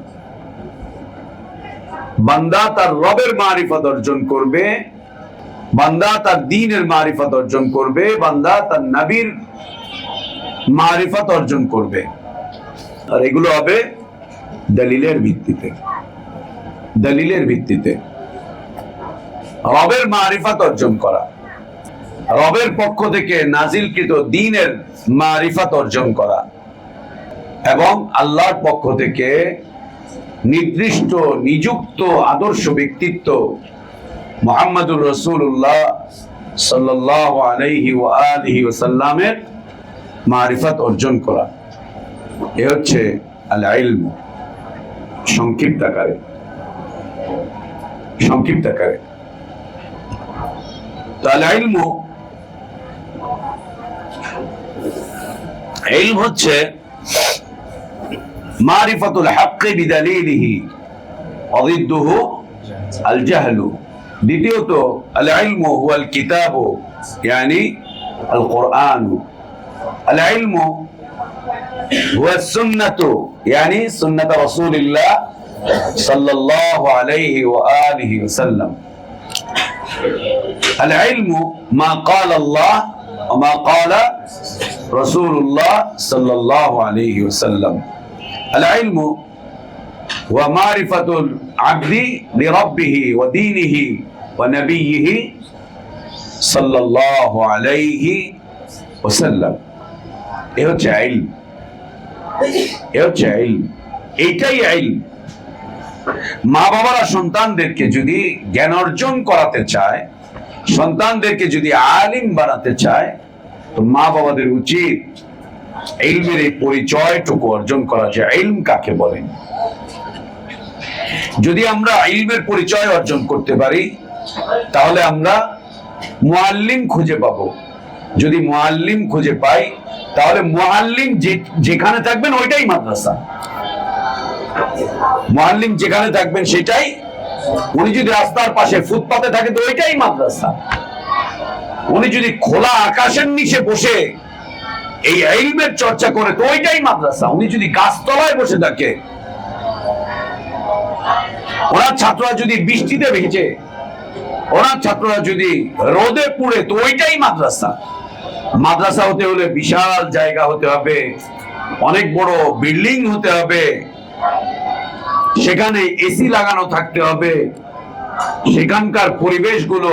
বান্দা তার রবের মারিফত অর্জন করবে, বান্দা তার দ্বীনের মারিফত অর্জন করবে, বান্দা তার নবীর মারিফত অর্জন করবে। আর এগুলো হবে দলিলের ভিত্তিতে। দলিলের ভিত্তিতে, রবের মারিফাত অর্জন করা, রবের পক্ষ থেকে নাজিলকৃত দ্বীনের মারিফাত অর্জন করা, এবং আল্লাহর পক্ষ থেকে নির্দিষ্ট নিযুক্ত আদর্শ ব্যক্তিত্ব মুহাম্মদুর রাসূলুল্লাহ সাল্লাল্লাহু আলাইহি ওয়া আলিহি ওয়াসাল্লামের মারিফাত অর্জন করা। এ হচ্ছে আল ইলম, সংক্ষিপ্ত আকারে। তো আল ইলম, ইলম হচ্ছে মারিফাতুল হক বিদালিলিহি ওয়া যিদ্দুহু আল জাহলু। দ্বিতীয়ত আল ইলমু হুয়াল কিতাবু ইয়ানি আল কুরআন। আল ইলমু হুয়া সুন্নাতু ইয়ানি সুন্নাত রাসূলিল্লাহ সাল্লাল্লাহু আলাইহি ওয়া আলিহি ওয়াসাল্লাম। আল ইলমু মা ক্বালা আল্লাহ ওয়া মা ক্বালা রাসূলুল্লাহ সাল্লাল্লাহু আলাইহি ওয়াসাল্লাম। আল ইলমু ওয়া মারিফাতুল আবদি বিরাব্বিহি ওয়া দীনিহি ওয়া নবিয়্যিহি সাল্লাল্লাহু আলাইহি ওয়াসাল্লাম। এ হচ্ছে ইলম, এইটাই ইলম। মা বাবারা সন্তানদেরকে যদি জ্ঞান অর্জন করাতে চায়, সন্তানদেরকে যদি আলিম বানাতে চায়, তো মা বাবাদের উচিত ইলমের এই পরিচয়টুকু অর্জন করা, যে ইলম কাকে বলে। যদি আমরা ইলমের পরিচয় অর্জন করতে পারি, তাহলে আমরা মুআল্লিম খুঁজে পাবো। যদি মুআল্লিম খুঁজে পাই, তাহলে মুআল্লিম যেখানে থাকবেন ওইটাই মাদ্রাসা। মুআল্লিম যেখানে থাকবেন সেটাই, উনি যদি রাস্তার পাশে ফুটপাতে থাকে তো ওইটাই মাদ্রাসা। উনি যদি খোলা আকাশের নিচে বসে এই ইলমের চর্চা করে তো ওইটাই মাদ্রাসা। উনি যদি গাছতলায় বসে থাকে, ওনার ছাত্ররা যদি বৃষ্টিতে ভেজে, ওনার ছাত্ররা যদি রোদে পুড়ে, তো ওইটাই মাদ্রাসা। মাদ্রাসা হতে হলে বিশাল জায়গা হতে হবে, অনেক বড় বিল্ডিং হতে হবে, সেখানে এসি লাগানো থাকতে হবে, সেখানকার পরিবেশগুলো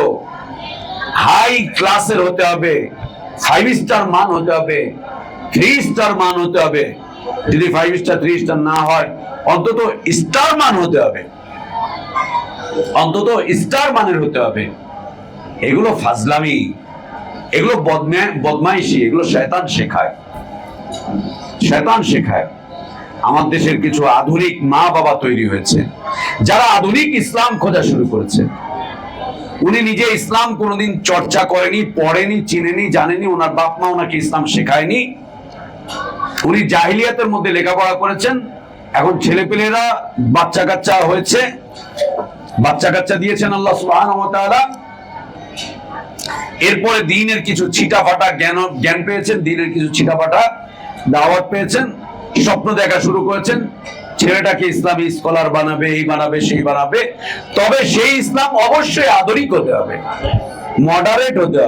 হাই ক্লাসের হতে হবে, 5 স্টার মান হতে হবে, 3 স্টার মান হতে হবে। যদি 5 স্টার 3 স্টার না হয়, অন্তত স্টার মান হতে হবে, অন্তত স্টার মানের হতে হবে। এগুলো ফাজলামি, এগুলো বদমাইশি, এগুলো শয়তান শেখায়। আমার দেশের কিছু আধুনিক মা বাবা তৈরি হয়েছে, যারা আধুনিক ইসলাম খোঁজা শুরু করেছে। উনি নিজে ইসলাম কোনোদিন চর্চা করেনি, পড়েনি, চিনেনি, জানেনি, ওনার বাপ মা ওনাকে ইসলাম শেখায়নি। উনি জাহিলিয়াতের মধ্যে লেখাপড়া করেছেন। এখন ছেলেপেলেরা বাচ্চা কাচ্চা হয়েছে, বাচ্চা কাচ্চা দিয়েছেন আল্লাহ সুবহানাহু ওয়া তাআলা। এরপরে দ্বীনের কিছু ছিটাফাটা জ্ঞান পেয়েছেন, দ্বীনের কিছু ছিটাফাটা দাওয়াত পেয়েছেন, স্বপ্ন দেখা শুরু করেছেন ছেলেটাকে ইসলামী স্কলার বানাবে, এই বানাবে, সেই বানাবে। তবে সেই ইসলাম অবশ্যই আধুনিক হতে হবে, মডারেট হতে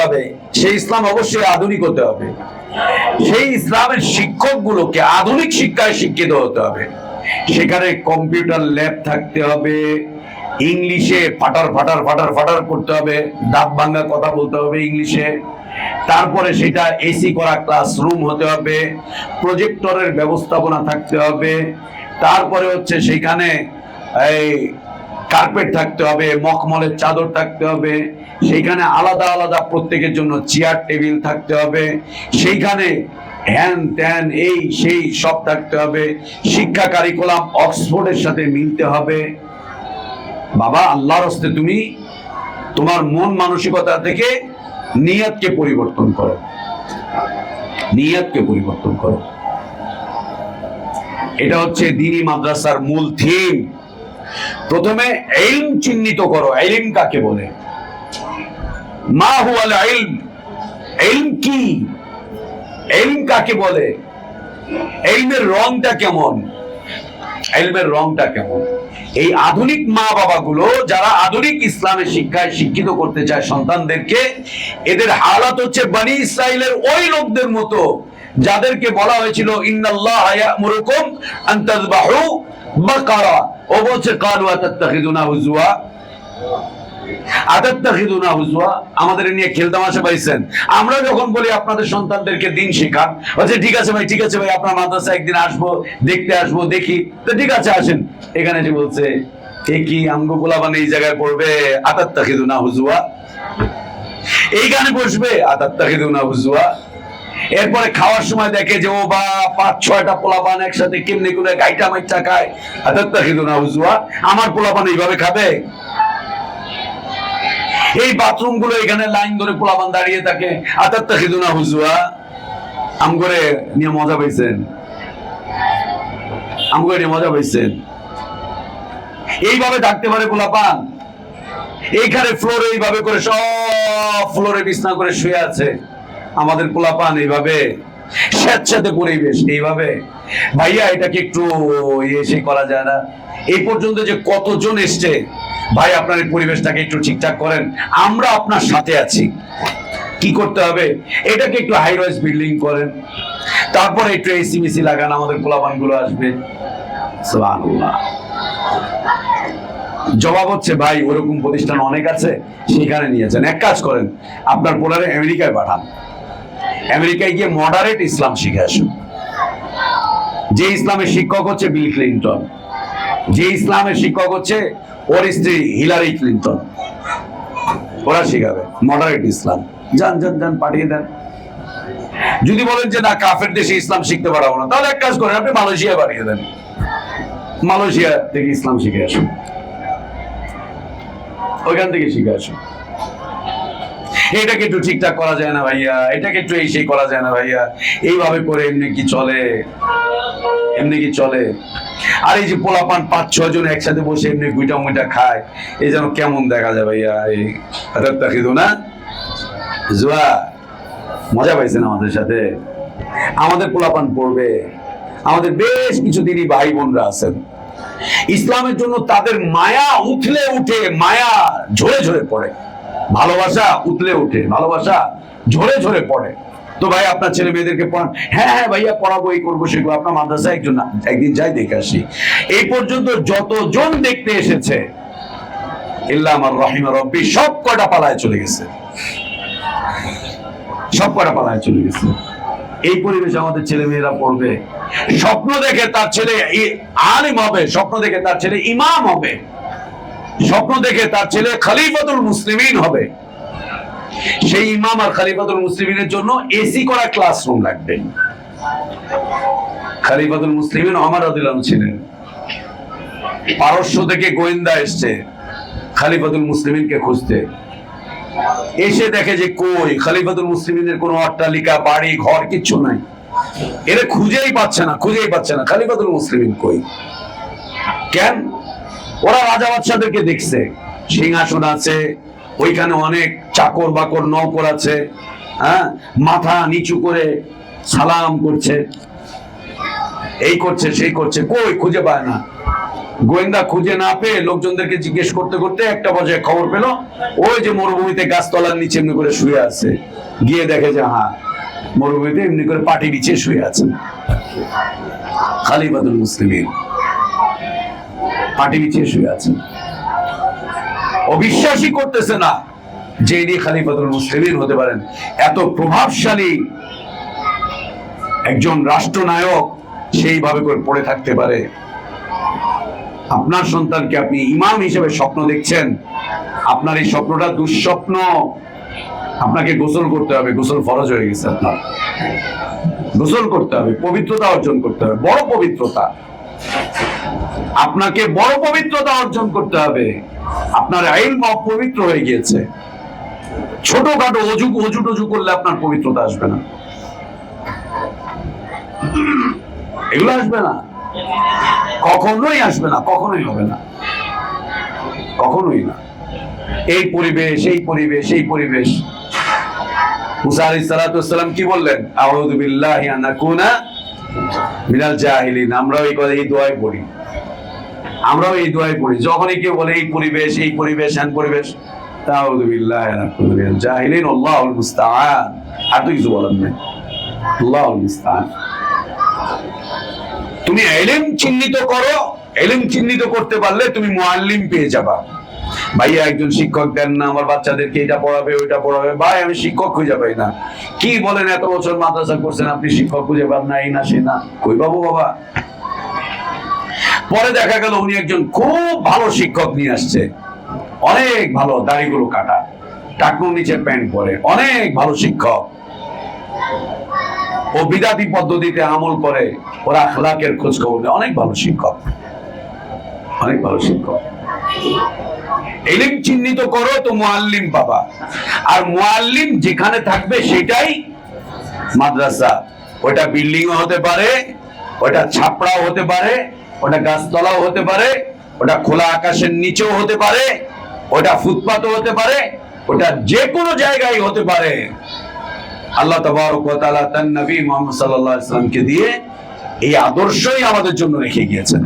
হবে। সেই ইসলাম অবশ্যই আধুনিক হতে হবে। সেই ইসলামের শিক্ষকগুলোকে আধুনিক শিক্ষায় শিক্ষিত হতে হবে। সেখানে কম্পিউটার ল্যাব থাকতে হবে, ইংলিশে ফাটার করতে হবে, দাঁত ভাঙা কথা বলতে হবে ইংলিশে। তারপরে সেটা এসি করা ক্লাসরুম হতে হবে, প্রজেক্টরের ব্যবস্থাপনা থাকতে হবে। তারপরে হচ্ছে সেখানে এই কার্পেট থাকতে হবে, মখমলের চাদর থাকতে হবে, সেইখানে আলাদা আলাদা প্রত্যেকের জন্য চেয়ার টেবিল থাকতে হবে, সেইখানে হ্যান ত্যান এই সেই সব থাকতে হবে। শিক্ষা কারিকুলাম অক্সফোর্ডের সাথে মিলতে হবে। বাবা, আল্লাহর হস্তে তুমি তোমার মন মানসিকতা থেকে নিয়তকে পরিবর্তন করো, এটা হচ্ছে দ্বীনি মাদ্রাসার মূল থিম। প্রথমে ইলম চিহ্নিত করো, ইলম কাকে বলে, মা হুয়াল ইলম, ইলম কি, ইলম কাকে বলে, ইলমের রংটা কেমন, এই আধুনিক মা বাবাগুলো যারা আধুনিক ইসলামের শিক্ষায় শিক্ষিত করতে চায় সন্তানদেরকে, এদের হালাত হচ্ছে বনি ইসরাইলের ওই লোকদের মতো যাদেরকে বলা হয়েছিল ইন্নাল্লাহা ইয়া'মুরুকুম আন তাযবাহু বাকারা, ও বলছে ক্বালু আতাত্তাখিযুনা হুজওয়া, আতাত্তাখিযুনা হুজওয়া, আমাদের নিয়ে খেলতামাশা পাইছেন। আমরা যখন বলি আপনাদের সন্তানদেরকে দিন শেখান, বলছে ঠিক আছে ভাই, ঠিক আছে ভাই, আপনার মাদ্রাসা একদিন আসবো, দেখতে আসবো, দেখি, তো ঠিক আছে আসেন। এখানে যে বলছে এ কি আমগো পোলাপান এই জায়গায় পড়বে আতাত্তাখিযুনা হুজওয়া, এইখানে বসবে আতাত্তাখিযুনা হুজওয়া। এরপরে খাওয়ার সময় দেখে যে ও বা 5-6টা পোলাপান একসাথে কেমনে করে গাইটা মাইটা খায়, আতাত্তাখিযুনা হুজওয়া, আমার পোলাপান এইভাবে খাবে? এই বাথরুম গুলো এখানে লাইন ধরে পোলাপান দাঁড়িয়ে থাকে, আতাত্তাখিযুনা হুজওয়া। আমগরে নিয়ে মজা পাইছেন, আমগরে নিয়ে মজা পাইছেন। এইভাবে থাকতে পারে পোলাপান? এইখানে ফ্লোরে এইভাবে করে সব ফ্লোরে বিছনা করে শুয়ে আছে আমাদের পোলাপান, এইভাবে স্বেচ্ছাতে পরিবেশ, এইভাবে। ভাইয়া এটাকে একটু এসে করা যায় না? এই পর্যন্ত যে কতজন এসছে, ভাই আপনার এই পরিবেশটাকে একটু ঠিকঠাক করেন, আমরা আপনার সাথে আছি। কি করতে হবে? এটাকে একটু হাই রাইজ বিল্ডিং করেন, তারপরে একটু এসি মিসি লাগান, আমাদের পোলাপান গুলো আসবে। সুবহানাল্লাহ। জবাব হচ্ছে ভাই ওরকম প্রতিষ্ঠান অনেক আছে, সেখানে নিয়ে যান। এক কাজ করেন, আপনার পোলারে আমেরিকায় পাঠান, আমেরিকায় গিয়ে মডারেট ইসলাম শিখে আসুন। যে ইসলামের শিক্ষক হচ্ছে বিল ক্লিনটন, যে ইসলামের শিক্ষক হচ্ছে ওর স্ত্রী হিলারি ক্লিনটন, ওরা শিখাবে মডারেট ইসলাম। যান যান যান, পাঠিয়ে দেন। যদি বলেন যে না কাফের দেশে ইসলাম শিখতে পারবো না, তাহলে এক কাজ করেন, আপনি মালয়েশিয়া পাঠিয়ে দেন, মালয়েশিয়া থেকে ইসলাম শিখে আসুন, ওইখান থেকে শিখে আসুন। এটাকে একটু ঠিকঠাক করা যায় না ভাইয়া? এটাকে একটু এই সেই করা যায় না ভাইয়া? এইভাবে করে এমনি কি চলে? এমনি কি চলে? আর এই যে পোলাপান 5-6 জন একসাথে বসে এমনি গুইটা মুইটা খায়, এই যেন কেমন দেখা যায় ভাইয়া? এই আতাত্তাখিযুনা হুজওয়া। মজা পাইছেন আমাদের সাথে? আমাদের পোলাপান পড়বে, আমাদের বেশ কিছু দিনই ভাই বোনরা আছেন, ইসলামের জন্য তাদের মায়া উথলে উঠে, মায়া ঝরে ঝরে পড়ে, ভালোবাসা উতলে উঠে, ভালোবাসা ঝরে ঝরে পড়ে। তো ভাই আপনার ছেলে মেয়েদেরকে পড়ান। হ্যাঁ হ্যাঁ ভাইয়া পড়াবো, এই করবো সেগুলো, আপনার মাদ্রাসায় একদিন যাই দেখে আসি। এই পর্যন্ত যতজন দেখতে এসেছে ইল্লা আমার রহিমা রব্বি, সব কয়টা পালায় চলে গেছে, সব কয়টা পালায় চলে গেছে। এই পরিবেশে আমাদের ছেলে মেয়েরা পড়বে, স্বপ্ন দেখে তার ছেলে আলিম হবে, স্বপ্ন দেখে তার ছেলে ইমাম হবে, স্বপ্ন দেখে তার ছেলে খলিফাতুল মুসলিমিন হবে। সেই ইমাম আর খলিফাতুল মুসলিমিনের জন্য এসি করা ক্লাসরুম লাগবে। খলিফাতুল মুসলিমিন ওমর রাদিয়াল্লাহু আনহু ছিলেন, পারস্য থেকে গোয়েন্দা এসছে খলিফাতুল মুসলিমিনকে খুঁজতে, এসে দেখে যে কই খলিফাতুল মুসলিমিনের কোনো অট্টালিকা বাড়ি ঘর কিচ্ছু নাই, এরা খুঁজেই পাচ্ছে না, খুঁজেই পাচ্ছে না খলিফাতুল মুসলিমিন কই। কেন? ওরা রাজা বাদশাদেরকে দেখছে, সিংহাসন আছে, ওইখানে অনেক চাকর বাকর নৌকর আছে, হ্যাঁ, মাথা নিচু করে সালাম করছে, এই করছে সেই করছে, কই খুঁজে পায় না। গোয়েন্দা খুঁজে না পেয়ে লোকজনদেরকে জিজ্ঞেস করতে করতে একটা পর্যায়ে খবর পেল ওই যে মরুভূমিতে গাছতলার নিচে এমনি করে শুয়ে আছে। গিয়ে দেখে যে হ্যাঁ, মরুভূমিতে এমনি করে পাটি নিচে শুয়ে আছেন খলিফাতুল মুসলিমিন, পাটি নিচে শুয়ে আছেন। অবিশ্বাসই করতেছে না যে ইনি খলিফাতুল মুসলিমিন হতে পারেন, এত প্রভাবশালী একজন রাষ্ট্রনায়ক সেইভাবে করে পড়ে থাকতে পারে। আপনার সন্তানকে আপনি ইমাম হিসেবে স্বপ্ন দেখছেন, আপনার এই স্বপ্নটা দুঃস্বপ্ন। আপনাকে গোসল করতে হবে, গোসল ফরজ হয়ে গেছে, আপনার গোসল করতে হবে, পবিত্রতা অর্জন করতে হবে, বড় পবিত্রতা। আপনাকে বড় পবিত্রতা অর্জন করতে হবে। আপনার ইলম অপবিত্র হয়ে গিয়েছে, ছোটখাটো অজু টজু করলে আপনার পবিত্রতা আসবে না, এগুলো আসবে না, কখনোই আসবে না, কখনোই হবে না, কখনোই না। এই পরিবেশ, এই পরিবেশ, এই পরিবেশ। মুসা আলাইহিস সালাতু ওয়াস সালাম কি বললেন? আউযু বিল্লাহি আন নাকুনা মিনাল জাহিলিন। আমরা এই কথা, এই দোয়াই পড়ি, আমরাও এই দোয়াই পড়ি যখনই কেউ বলে এই পরিবেশ হ্যান পরিবেশ, তাউযু বিল্লাহি মিনাল জাহিলিন আল্লাহুল মুস্তাআন, আর তো কিছু বলার নেই। আল্লাহুল মুস্তাআন। তুমি ইলম চিহ্নিত করো, ইলম চিহ্নিত করতে পারলে তুমি মুআল্লিম পেয়ে যাবা। ভাইয়া একজন শিক্ষক দেন না, আমার বাচ্চাদেরকে এটা পড়াবে ওইটা পড়াবে। ভাই আমি শিক্ষক খুঁজে পাই না। কি বলেন, এত বছর মাদ্রাসা করছেন আপনি শিক্ষক খুঁজে পান না, এই না সে না, কই পাবো বাবা? পরে দেখা গেল উনি একজন খুব ভালো শিক্ষক নিয়ে আসছে, অনেক ভালো, দাড়িগুলো কাটা, টাকনুর নিচে প্যান্ট পরে, অনেক ভালো শিক্ষক। ও বিদাতি পদ্ধতিতে আমল করে, ওরা আখলাকের খোঁজ খবর নেয়, অনেক ভালো শিক্ষক, অনেক ভালো শিক্ষক। ইলম চিহ্নিত করো তো মুআল্লিম পাবা। আর মুআল্লিম যেখানে থাকবে সেটাই মাদ্রাসা। ওটা বিল্ডিং হতে পারে, ওটা ছাপড়াও হতে পারে, ওটা গাছতলাও হতে পারে, ওটা খোলা আকাশের নিচেও হতে পারে, ওটা ফুটপাতও হতে পারে, ওটা যে কোনো জায়গায় হতে পারে। আল্লাহ তাবারক ওয়া তাআলা তার নবী মুহাম্মদ সাল্লাল্লাহু আলাইহি ওয়াসাল্লামকে দিয়ে এই আদর্শই আমাদের জন্য রেখে গিয়েছেন।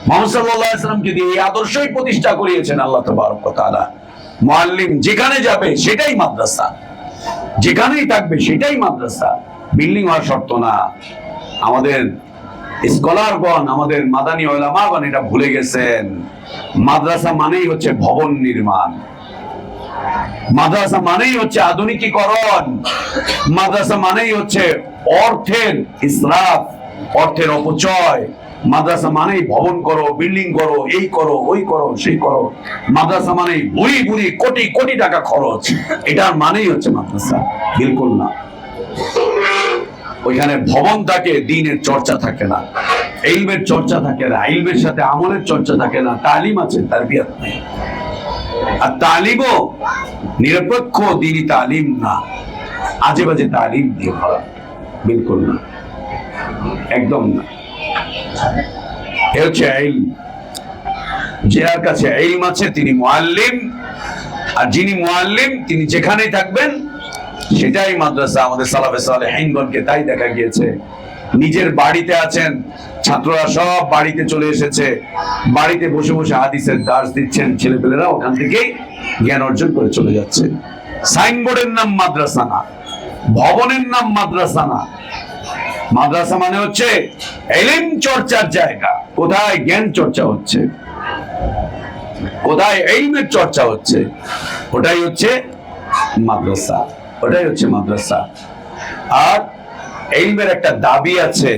মুহাম্মদ সাল্লাল্লাহু আলাইহি ওয়াসাল্লামকে দিয়ে এই আদর্শই প্রতিষ্ঠা করিয়েছেন আল্লাহ তাবারক ওয়া তাআলা। মুআল্লিম যেখানে যাবে সেটাই মাদ্রাসা, যেখানেই থাকবে সেটাই মাদ্রাসা। বিল্ডিং হওয়ার শর্ত না। আমাদের স্কলারগণ, আমাদের মাদানী উলামাগণ এটা ভুলে গেছেন। মাদ্রাসা মানেই হচ্ছে ভবন নির্মাণ, মাদ্রাসা মানেই হচ্ছে আধুনিকীকরণ, মাদ্রাসা মানেই হচ্ছে অর্থের ইসরাফ, অর্থের অপচয়। মাদ্রাসা মানেই ভবন করো, বিল্ডিং করো, এই করো, ওই করো, সেই করো। মাদ্রাসা মানেই ভুরি ভুরি কোটি কোটি টাকা খরচ, এটার মানেই হচ্ছে মাদ্রাসা। বিলকুল না। ওইখানে ভবন থাকে, দ্বীনের চর্চা থাকে না, ইলমের চর্চা থাকে না, ইলমের সাথে আমলের চর্চা থাকে না। তালিম আছে, তারবিয়াত নেই। আর তালিমও নিরপেক্ষ দ্বীনি তালিম না, আজে বাজে তালিম দিয়ে ভরা। বিলকুল না, একদম না। এ হচ্ছে ইলম। যার কাছে ইলম আছে তিনি মুআল্লিম, আর যিনি মুআল্লিম তিনি যেখানেই থাকবেন সেটাই মাদ্রাসা। আমাদের সালাফে সালেহিনগণকে তাই দেখা গিয়েছে। নিজের বাড়িতে আছেন, ছাত্ররা সব বাড়িতে চলে এসেছে, বাড়িতে বসে বসে হাদিসের দার্স দিচ্ছেন, ছেলেপেলেরা ওখান থেকেই জ্ঞান অর্জন করে চলে যাচ্ছে। সাইনবোর্ডের নাম মাদ্রাসা না, ভবনের নাম মাদ্রাসা না। মাদ্রাসা মানে হচ্ছে ইলম চর্চার জায়গা, কোথায় জ্ঞান চর্চা হচ্ছে, কোথায় ইলমের চর্চা হচ্ছে, ওটাই হচ্ছে মাদ্রাসা, ওটাই হচ্ছে মাদ্রাসা। আর ইলমের একটা দাবি আছে,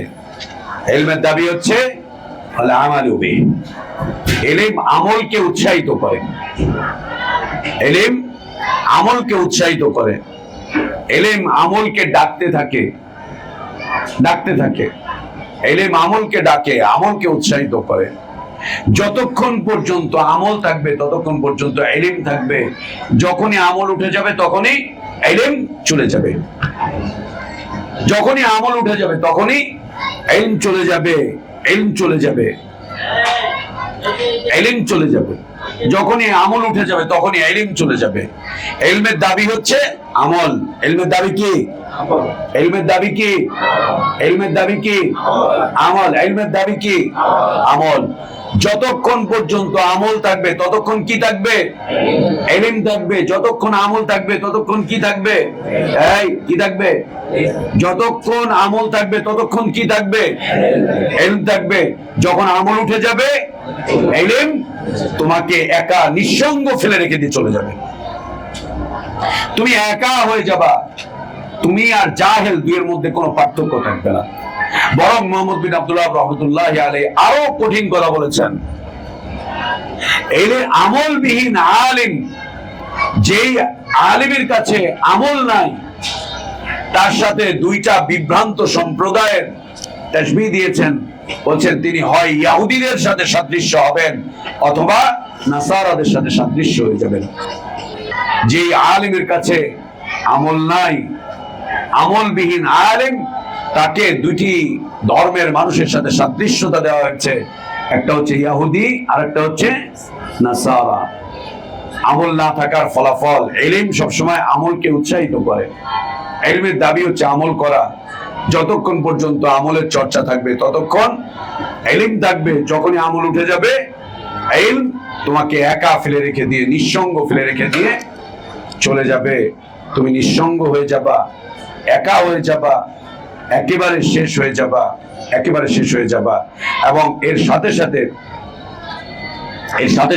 ইলমের দাবি হচ্ছে আমালু বিহি। ইলম আমলকে উৎসাহিত করে, ইলম আমলকে উৎসাহিত করে, ইলম আমলকে ডাকতে থাকে, ডাকতে থাকে। ইলম আমলকে ডাকে, আমলকে উৎসাহিত করে। যতক্ষণ পর্যন্ত আমল থাকবে ততক্ষণ পর্যন্ত ইলম থাকবে। যখনই আমল উঠে যাবে তখনই ইলম চলে যাবে। যখনই আমল উঠে যাবে তখনই ইলম চলে যাবে, ইলম চলে যাবে, ইলম চলে যাবে। যখনই আমল উঠে যাবে তখনই ইলম চলে যাবে। ইলমের দাবি হচ্ছে আমল। ইলমের দাবি কি? ইলমের দাবি কি? ইলমের দাবি কি? আমল। ইলমের দাবি কি? আমল। যতক্ষণ পর্যন্ত আমল থাকবে ততক্ষণ কি থাকবে? ইলম থাকবে। যতক্ষণ আমল থাকবে ততক্ষণ কি থাকবে? এই কি থাকবে? যতক্ষণ আমল থাকবে ততক্ষণ কি থাকবে? ইলম থাকবে। যখন আমল উঠে যাবে ইলম তোমাকে একা নিঃসঙ্গ ফেলে রেখে দিয়ে চলে যাবে। তুমি একা হয়ে যাবা। তুমি আর জাহেল দুইয়ের মধ্যে কোনো পার্থক্য থাকবে না। বরং মুহাম্মদ বিন আব্দুল্লাহ রাহমাতুল্লাহি আলাইহি আরো কঠিন কথা বলেছেন। এই আমলবিহীন আলিম, যেই আলিমের কাছে আমল নাই, তার সাথে দুইটা বিভ্রান্ত সম্প্রদায়ের তাশবীহ দিয়েছেন। বলছেন তিনি হয় ইহুদিদের সাথে সাদৃশ্য হবেন অথবা নাসারাদের সাথে সাদৃশ্য হয়ে যাবেন। যেই আলিমের কাছে আমল নাই, আমলবিহীন আলিম, তাকে দুটি ধর্মের মানুষের সাথে সাদৃশ্যতা দেওয়া হয়েছে। একটা হচ্ছে ইহুদি আর একটা হচ্ছে নাসারা। আমল না থাকার ফলাফল। ইলম সবসময় আমলকে উৎসাহিত করে। ইলমের দাবি হচ্ছে আমল করা। যতক্ষণ পর্যন্ত আমলের চর্চা থাকবে ততক্ষণ ইলম থাকবে। যখনই আমল উঠে যাবে, ইলম তোমাকে একা ফেলে রেখে দিয়ে, নিঃসঙ্গ ফেলে রেখে দিয়ে চলে যাবে। তুমি নিঃসঙ্গ হয়ে যাবা, একা হয়ে যাবা, একেবারে শেষ হয়ে যাবা, একেবারে শেষ হয়ে যাবা। এবং এর সাথে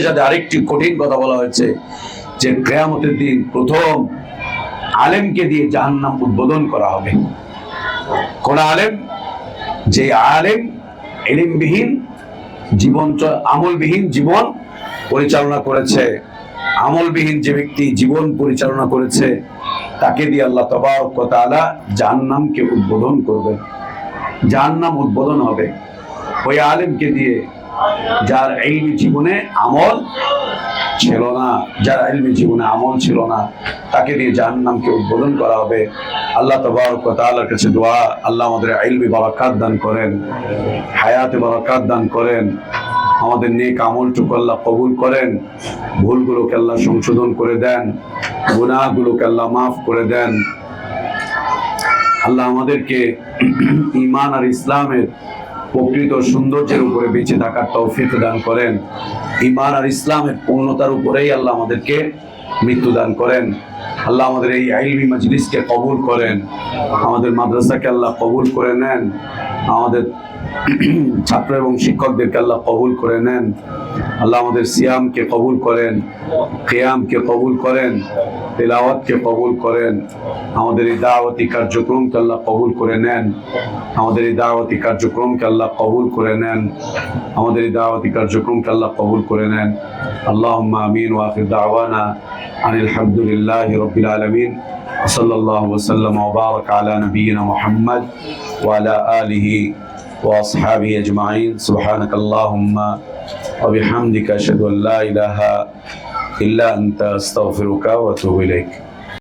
সাথে আরেকটি কঠিন কথা বলা হয়েছে যে কিয়ামতের দিন প্রথম আলেমকে দিয়ে জাহান্নাম উদ্বোধন করা হবে। কোন আলেম? যে আলেম ইলমবিহীন জীবন, আমলবিহীন জীবন পরিচালনা করেছে। আমলবিহীন যে ব্যক্তি জীবন পরিচালনা করেছে, তাকে দিয়ে আল্লাহ তাবারক ওয়া তাআলা জাহান্নামকে উদ্বোধন করবেন। জাহান্নাম উদ্বোধন হবে ওই আলেমকে দিয়ে যার ইলমি জীবনে আমল ছিল না, যার ইলমি জীবনে আমল ছিল না, তাকে দিয়ে জাহান্নামকে উদ্বোধন করা হবে। আল্লাহ তাবারক ওয়া তাআলার কাছে দোয়া, আল্লাহ আমাদের ইলমে বারাকাত দান করেন, হায়াতে বারাকাত দান করেন, আমাদের নেক আমলটুকু আল্লাহ কবুল করেন, ভুলগুলোকে আল্লাহ সংশোধন করে দেন, গুনাহগুলোকে আল্লাহ মাফ করে দেন। আল্লাহ আমাদেরকে ঈমান আর ইসলামের প্রকৃত সৌন্দর্যের উপরে বেঁচে থাকার তৌফিক দান করেন। ঈমান আর ইসলামের পূর্ণতার উপরেই আল্লাহ আমাদেরকে মৃত্যু দান করেন। আল্লাহ আমাদের এই ইলমি মজলিসকে কবুল করেন, আমাদের মাদ্রাসাকে আল্লাহ কবুল করে নেন, আমাদের ছাত্র এবং শিক্ষকদেরকে আল্লাহ কবুল করে নেন। আল্লাহ আমাদের সিয়ামকে কবুল করেন, কিয়ামকে কবুল করেন, তেলাওয়াতকে কবুল করেন। আমাদের এই দাওয়াতি কার্যক্রমকে আল্লাহ কবুল করে নেন, আমাদের এই দাওয়াতি কার্যক্রমকে আল্লাহ কবুল করে নেন, আমাদের এই দাওয়াতি কার্যক্রমকে আল্লাহ কবুল করে নেন। আল্লাহুম্মা আমিন ওয়া আখির দাওয়ানা আনিল হামদুলিল্লাহি রাব্বিল আলামিন। সাল্লাল্লাহু ওয়া সাল্লাম ওয়া বারাকা আলা নাবিয়িনা মুহাম্মদ ওয়া আলা আলিহি ওয়া আসহাবিহি আজমাইন। সুবহানাকাল্লাহুম্মা ওয়া বিহামদিকা আশহাদু আল্লা ইলাহা ইল্লা আনতা আস্তাগফিরুকা ওয়া আতুবু ইলাইক।